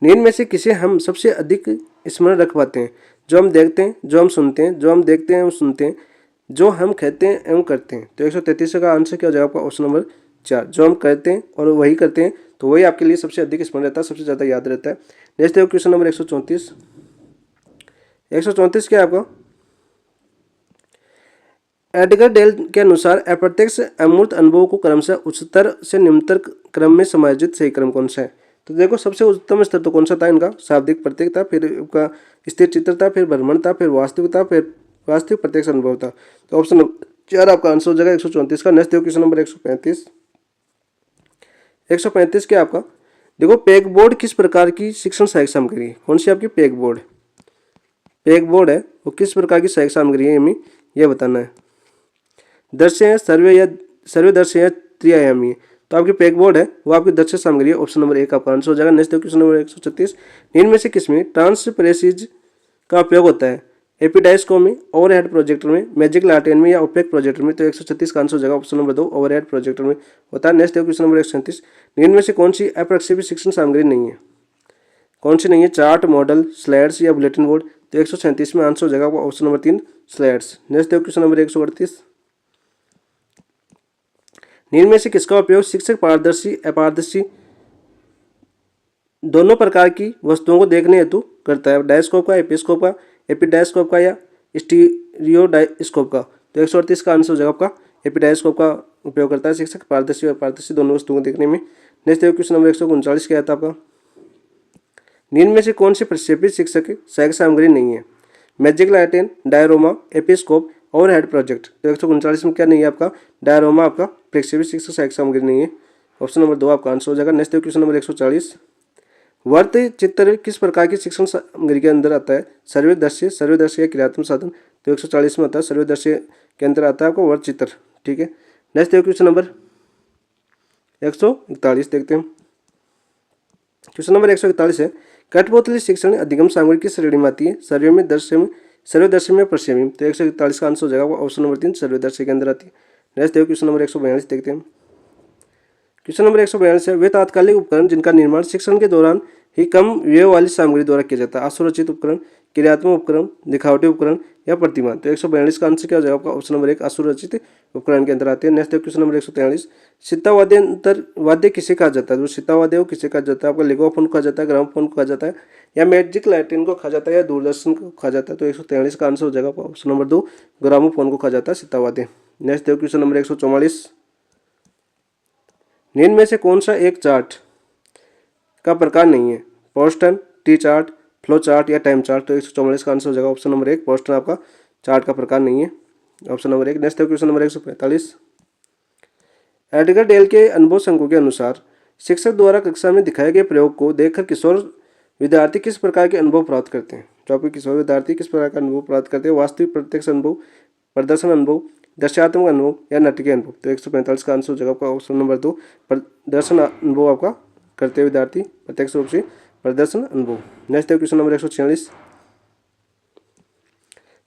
निम्न में से किसे हम सबसे अधिक स्मरण रख पाते हैं? जो हम देखते हैं, जो हम सुनते हैं, जो हम देखते हैं एवं सुनते हैं, जो हम कहते हैं एवं करते हैं। तो 133 का आंसर क्या हो जाएगा आपका? ऑप्शन नंबर 4, जो हम कहते हैं और वही करते हैं, तो वही आपके लिए सबसे अधिक स्मरण रहता है, सबसे ज़्यादा याद रहता है। नेक्स्ट क्वेश्चन नंबर 134, 134 क्या है आपका? एडगर डेल के अनुसार अप्रत्यक्ष अमूर्त अनुभवों को क्रमशः उच्चतर से निम्नतर क्रम में समायोजित सही क्रम कौन सा है? तो देखो सबसे उत्तम स्तर तो कौन सा था इनका? शाब्दिक प्रत्येक था, फिर आपका स्थिर चित्र था, फिर भ्रमण था, फिर वास्तविकता, फिर वास्तविक प्रत्यक्ष अनुभव था। तो ऑप्शन नंबर 4 आपका आंसर हो जाएगा 134 का। नेक्स्ट क्वेश्चन नंबर 135, 135 क्या आपका? देखो पेग बोर्ड किस प्रकार की शिक्षण सहायक सामग्री है? कौन सी आपकी पेग बोर्ड? पेग बोर्ड है वो किस प्रकार की सहायक सामग्री है, हमें यह बताना है। दृश्य है, सर्वे दृश्य है, त्रिआयामी है। तो आपकी पेग बोर्ड है वो आपकी दृश्य सामग्री है। ऑप्शन नंबर 1 आपका आंसर हो जाएगा। नेक्स्ट क्वेश्चन नंबर 136, इनमें से किसमें ट्रांसपेरेंसीज का उपयोग होता है? एपिडाइस्कोप में, ओवरहेड प्रोजेक्टर में, मैजिक लार्टेन में, या ओपेक प्रोजेक्टर में? तो 136 का आंसर हो जाएगा ऑप्शन नंबर 2, ओवरहेड प्रोजेक्टर में होता है। नेक्स्ट क्वेश्चन नंबर 137, इनमें से कौन सी अप्रक्षेपी शिक्षण सामग्री नहीं है? कौन सी नहीं है? चार्ट, मॉडल, स्लाइड्स या बुलेटिन बोर्ड? तो 137 में आंसर हो जाएगा option number 3, slides. Next question number 138, निम्न में से किसका उपयोग शिक्षक पारदर्शी अपारदर्शी दोनों प्रकार की वस्तुओं को देखने हेतु करता है? डायस्कोप का, एपिस्कोप का, एपिडायस्कोप का, या स्टीरियोडायस्कोप का? तो 138 का आंसर हो जाएगा आपका एपिडायस्कोप का उपयोग करता है शिक्षक पारदर्शी और अपारदर्शी दोनों वस्तुओं को देखने में। नेक्स्ट क्वेश्चन नंबर 139 क्या था आपका? निम्न में से कौन सी प्रक्षेपित शिक्षक सहायक सामग्री नहीं है? Magic lantern, diorama, episcope, overhead project? तो 139 में क्या नहीं है आपका? डायरोमा आपका प्रक्षेपित शिक्षक सहायक सामग्री नहीं है। ऑप्शन नंबर 2 आपका आंसर हो जाएगा। नेक्स्ट क्वेश्चन नंबर 140, वर्त चित्र किस प्रकार की शिक्षण सामग्री के अंदर आता है? सर्वे दृश्य या क्रियात्मक साधन? तो 140 में आता है सर्वे दृश्य के अंदर आता है आपको वर्त चित्र। ठीक है। नेक्स्ट क्वेश्चन नंबर 141 देखते हैं। क्वेश्चन नंबर 141 है, कठपुतली शिक्षण अधिगम सामग्री किस श्रेणी में आती है? सर्वे में, दृश्य में, सर्वदर्शी में, प्रक्षेपी में? तो 141 का आंसर हो जाएगा ऑप्शन नंबर 3, सर्वदर्शी के अंदर आती है। नेक्स्ट क्वेश्चन नंबर 142 देखते हैं। क्वेश्चन नंबर 142 है, वे तात्कालिक उपकरण जिनका निर्माण शिक्षण के दौरान ही कम व्यय वाली सामग्री द्वारा किया जाता है? असुरक्षित उपकरण, क्रियात्मक उपकरण, दिखावटी उपकरण, या प्रतिमान? तो 142 का आंसर क्या हो जाएगा आपका? ऑप्शन नंबर 1, असुरक्षित उपकरण के अंदर आते हैं। नेक्स्ट क्वेश्चन नंबर 143, सितावाद्यंतर वाद्य किसे कहा जाता है? जो सितावाद्य वो किसे कहा जाता है? आपका लेगोफोन को कहा जाता है, ग्रामोफोन को कहा जाता है, या मैजिक लार्टेन को कहा जाता है, या दूरदर्शन को कहा जाता है? तो 143 का आंसर हो जाएगा ऑप्शन नंबर 2, ग्रामोफोन को कहा जाता है सितावाद्य। नेक्स्ट क्वेश्चन नंबर 144, निम्न में से कौन सा एक चार्ट का प्रकार नहीं है? पोस्टन, टी चार्ट, फ्लो चार्ट, या टाइम चार्ट? तो 144 का आंसर हो जाएगा ऑप्शन नंबर 1, पोस्टन आपका चार्ट का प्रकार नहीं है। Option number 1। Next question number 145, Edgar Dale के अनुभव संघों के अनुसार शिक्षक द्वारा कक्षा में दिखाए गए प्रयोग को देखकर किशोर विद्यार्थी किस प्रकार के अनुभव प्राप्त करते हैं? जो आपके किशोर विद्यार्थी किस प्रकार का अनुभव प्राप्त करते हैं? वास्तविक प्रत्यक्ष अनुभव, प्रदर्शन अनुभव, दर्शात्मक अनुभव, या नाटकीय अनुभव? तो 145 का आंसर हो जाएगा आपका ऑप्शन नंबर 2, प्रदर्शन अनुभव आपका करते हुए विद्यार्थी प्रत्यक्ष रूप से प्रदर्शन अनुभव। नेक्स्ट क्वेश्चन नंबर 146,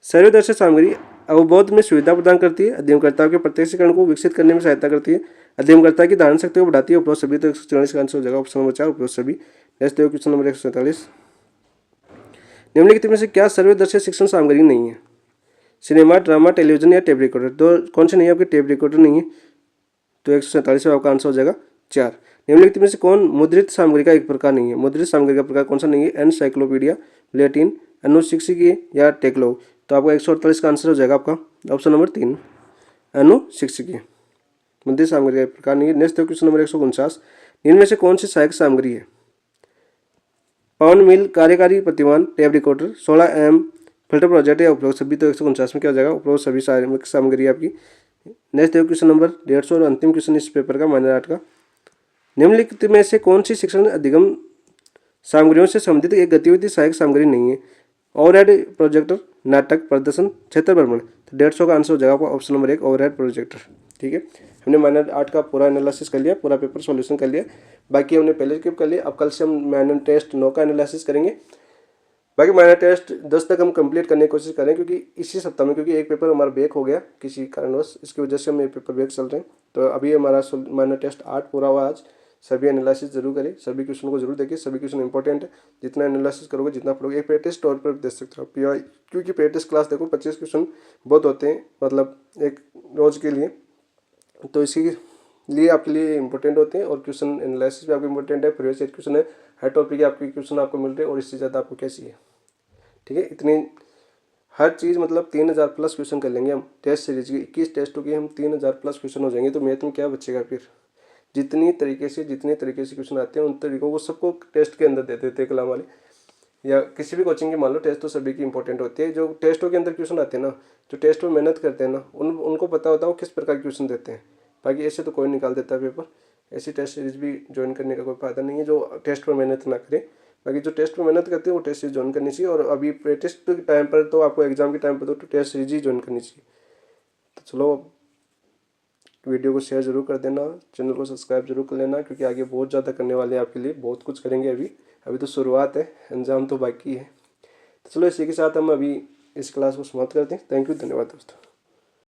सर्वदर्शी सामग्री अवबोध में सुविधा प्रदान करती है, अध्ययनकर्ताओं के प्रत्यक्षीकरण को विकसित करने में सहायता करती है, अध्ययनकर्ता की धारण शक्ति को बढ़ाती है, उपरोक्त सभी? तो 144 का आंसर हो जाएगा ऑप्शन नंबर 4, उपरोक्त सभी। नेक्स्ट क्वेश्चन नंबर 147, निम्नलिखित में से क्या सर्वदर्शी शिक्षण सामग्री नहीं है? सिनेमा, ड्रामा, टेलीविजन, या टेप रिकॉर्डर? तो कौन से नहीं है? आपके टेप रिकॉर्डर नहीं है। तो 147 में आपका आंसर हो जाएगा 4। निम्नलिखित में से कौन मुद्रित सामग्री का एक प्रकार नहीं है? मुद्रित सामग्री का प्रकार कौन सा नहीं है? एनसाइक्लोपीडिया, बुलेटिन, अनुशिक्षिकी, या टेक्लॉग? तो आपका 148 का आंसर हो जाएगा आपका ऑप्शन नंबर 3, अनुशिक्षिकी। मुद्रित सामग्री का प्रकार नहीं है। नेक्स्ट क्वेश्चन नंबर 149, इनमें से कौन सी सहायक सामग्री है? पाउंड मिल, कार्यकारी प्रतिमान, tape recorder, 16 mm filter project, या उपरोक्त सभी? तो 149 में क्या हो जाएगा? उपरोक्त सभी सामग्री आपकी। नेक्स्ट क्वेश्चन नंबर 150 और अंतिम क्वेश्चन इस पेपर का माइनर आर्ट का, निम्नलिखित में से कौन सी शिक्षण अधिगम सामग्रियों से संबंधित एक गतिविधि सहायक सामग्री नहीं है? ओवरहेड प्रोजेक्टर, नाटक, प्रदर्शन, क्षेत्र भ्रमण? तो 150 का आंसर हो जाएगा आपका ऑप्शन नंबर 1, ओवरहेड प्रोजेक्टर। ठीक है। हमने माइनर 8 का पूरा एनालिसिस कर लिया, पूरा पेपर सॉल्यूशन कर लिया, बाकी हमने पहले स्किप कर लिया। अब कल से हम माइनर टेस्ट 9 का एनालिसिस करेंगे। बाकी माइनर टेस्ट 10 तक हम कंप्लीट करने की कोशिश करें, क्योंकि इसी सप्ताह में, क्योंकि एक पेपर हमारा बैक हो गया किसी कारणवश, इसकी वजह से हम ये पेपर बैक चल रहे हैं। तो अभी हमारा माइनर टेस्ट 8 पूरा हुआ आज। सभी एनालिसिस जरूर करें, सभी क्वेश्चन को जरूर देखिए, सभी क्वेश्चन इंपॉर्टेंट है। जितना एनालिसिस करोगे, जितना पढ़ोगे, एक प्रैक्टिस तौर पर दे सकते हो आप, क्योंकि प्रैक्टिस क्लास देखो 25 क्वेश्चन बहुत होते हैं, मतलब एक रोज़ के लिए, तो इसी लिए आपके लिए इंपॉर्टेंट होते हैं। और क्वेश्चन एनालिसिस भी आपको इंपॉर्टेंट है, प्रीवियस ईयर क्वेश्चन है, हर टॉपिक के आपके क्वेश्चन आपको मिल रहे हैं, और इससे ज़्यादा आपको क्या चाहिए। ठीक है, इतनी हर चीज़ मतलब 3000 प्लस क्वेश्चन कर लेंगे हम टेस्ट सीरीज की। 21 टेस्टों की हम 3000 प्लस क्वेश्चन हो जाएंगे, तो मैथ में क्या बचेगा फिर। जितनी तरीके से क्वेश्चन आते हैं, उन तरीकों को सबको टेस्ट के अंदर दे देते हैं कलाम वाले, या किसी भी कोचिंग की मान लो। टेस्ट तो सभी की इंपॉर्टेंट होती है। जो टेस्टों के अंदर क्वेश्चन आते हैं ना, जो टेस्ट में मेहनत करते हैं ना, उनको पता होता है वो किस प्रकार के क्वेश्चन देते हैं। बाकी ऐसे तो कोई निकाल देता है पेपर। ऐसी टेस्ट सीरीज भी ज्वाइन करने का कोई फायदा नहीं है जो टेस्ट पर मेहनत ना करे। बाकी जो टेस्ट पर मेहनत करते हैं वो टेस्ट सीरीज ज्वाइन करनी चाहिए। और अभी टेस्ट के टाइम पर तो आपको, एग्जाम के टाइम पर तो टेस्ट सीरीज ही ज्वाइन करनी चाहिए। तो चलो, वीडियो को शेयर जरूर कर देना, चैनल को सब्सक्राइब जरूर कर लेना, क्योंकि आगे बहुत ज़्यादा करने वाले हैं आपके लिए, बहुत कुछ करेंगे। अभी तो शुरुआत है, अंजाम तो बाकी है। तो चलो, इसी के साथ हम अभी इस क्लास को समाप्त करते हैं। थैंक यू, धन्यवाद दोस्तों।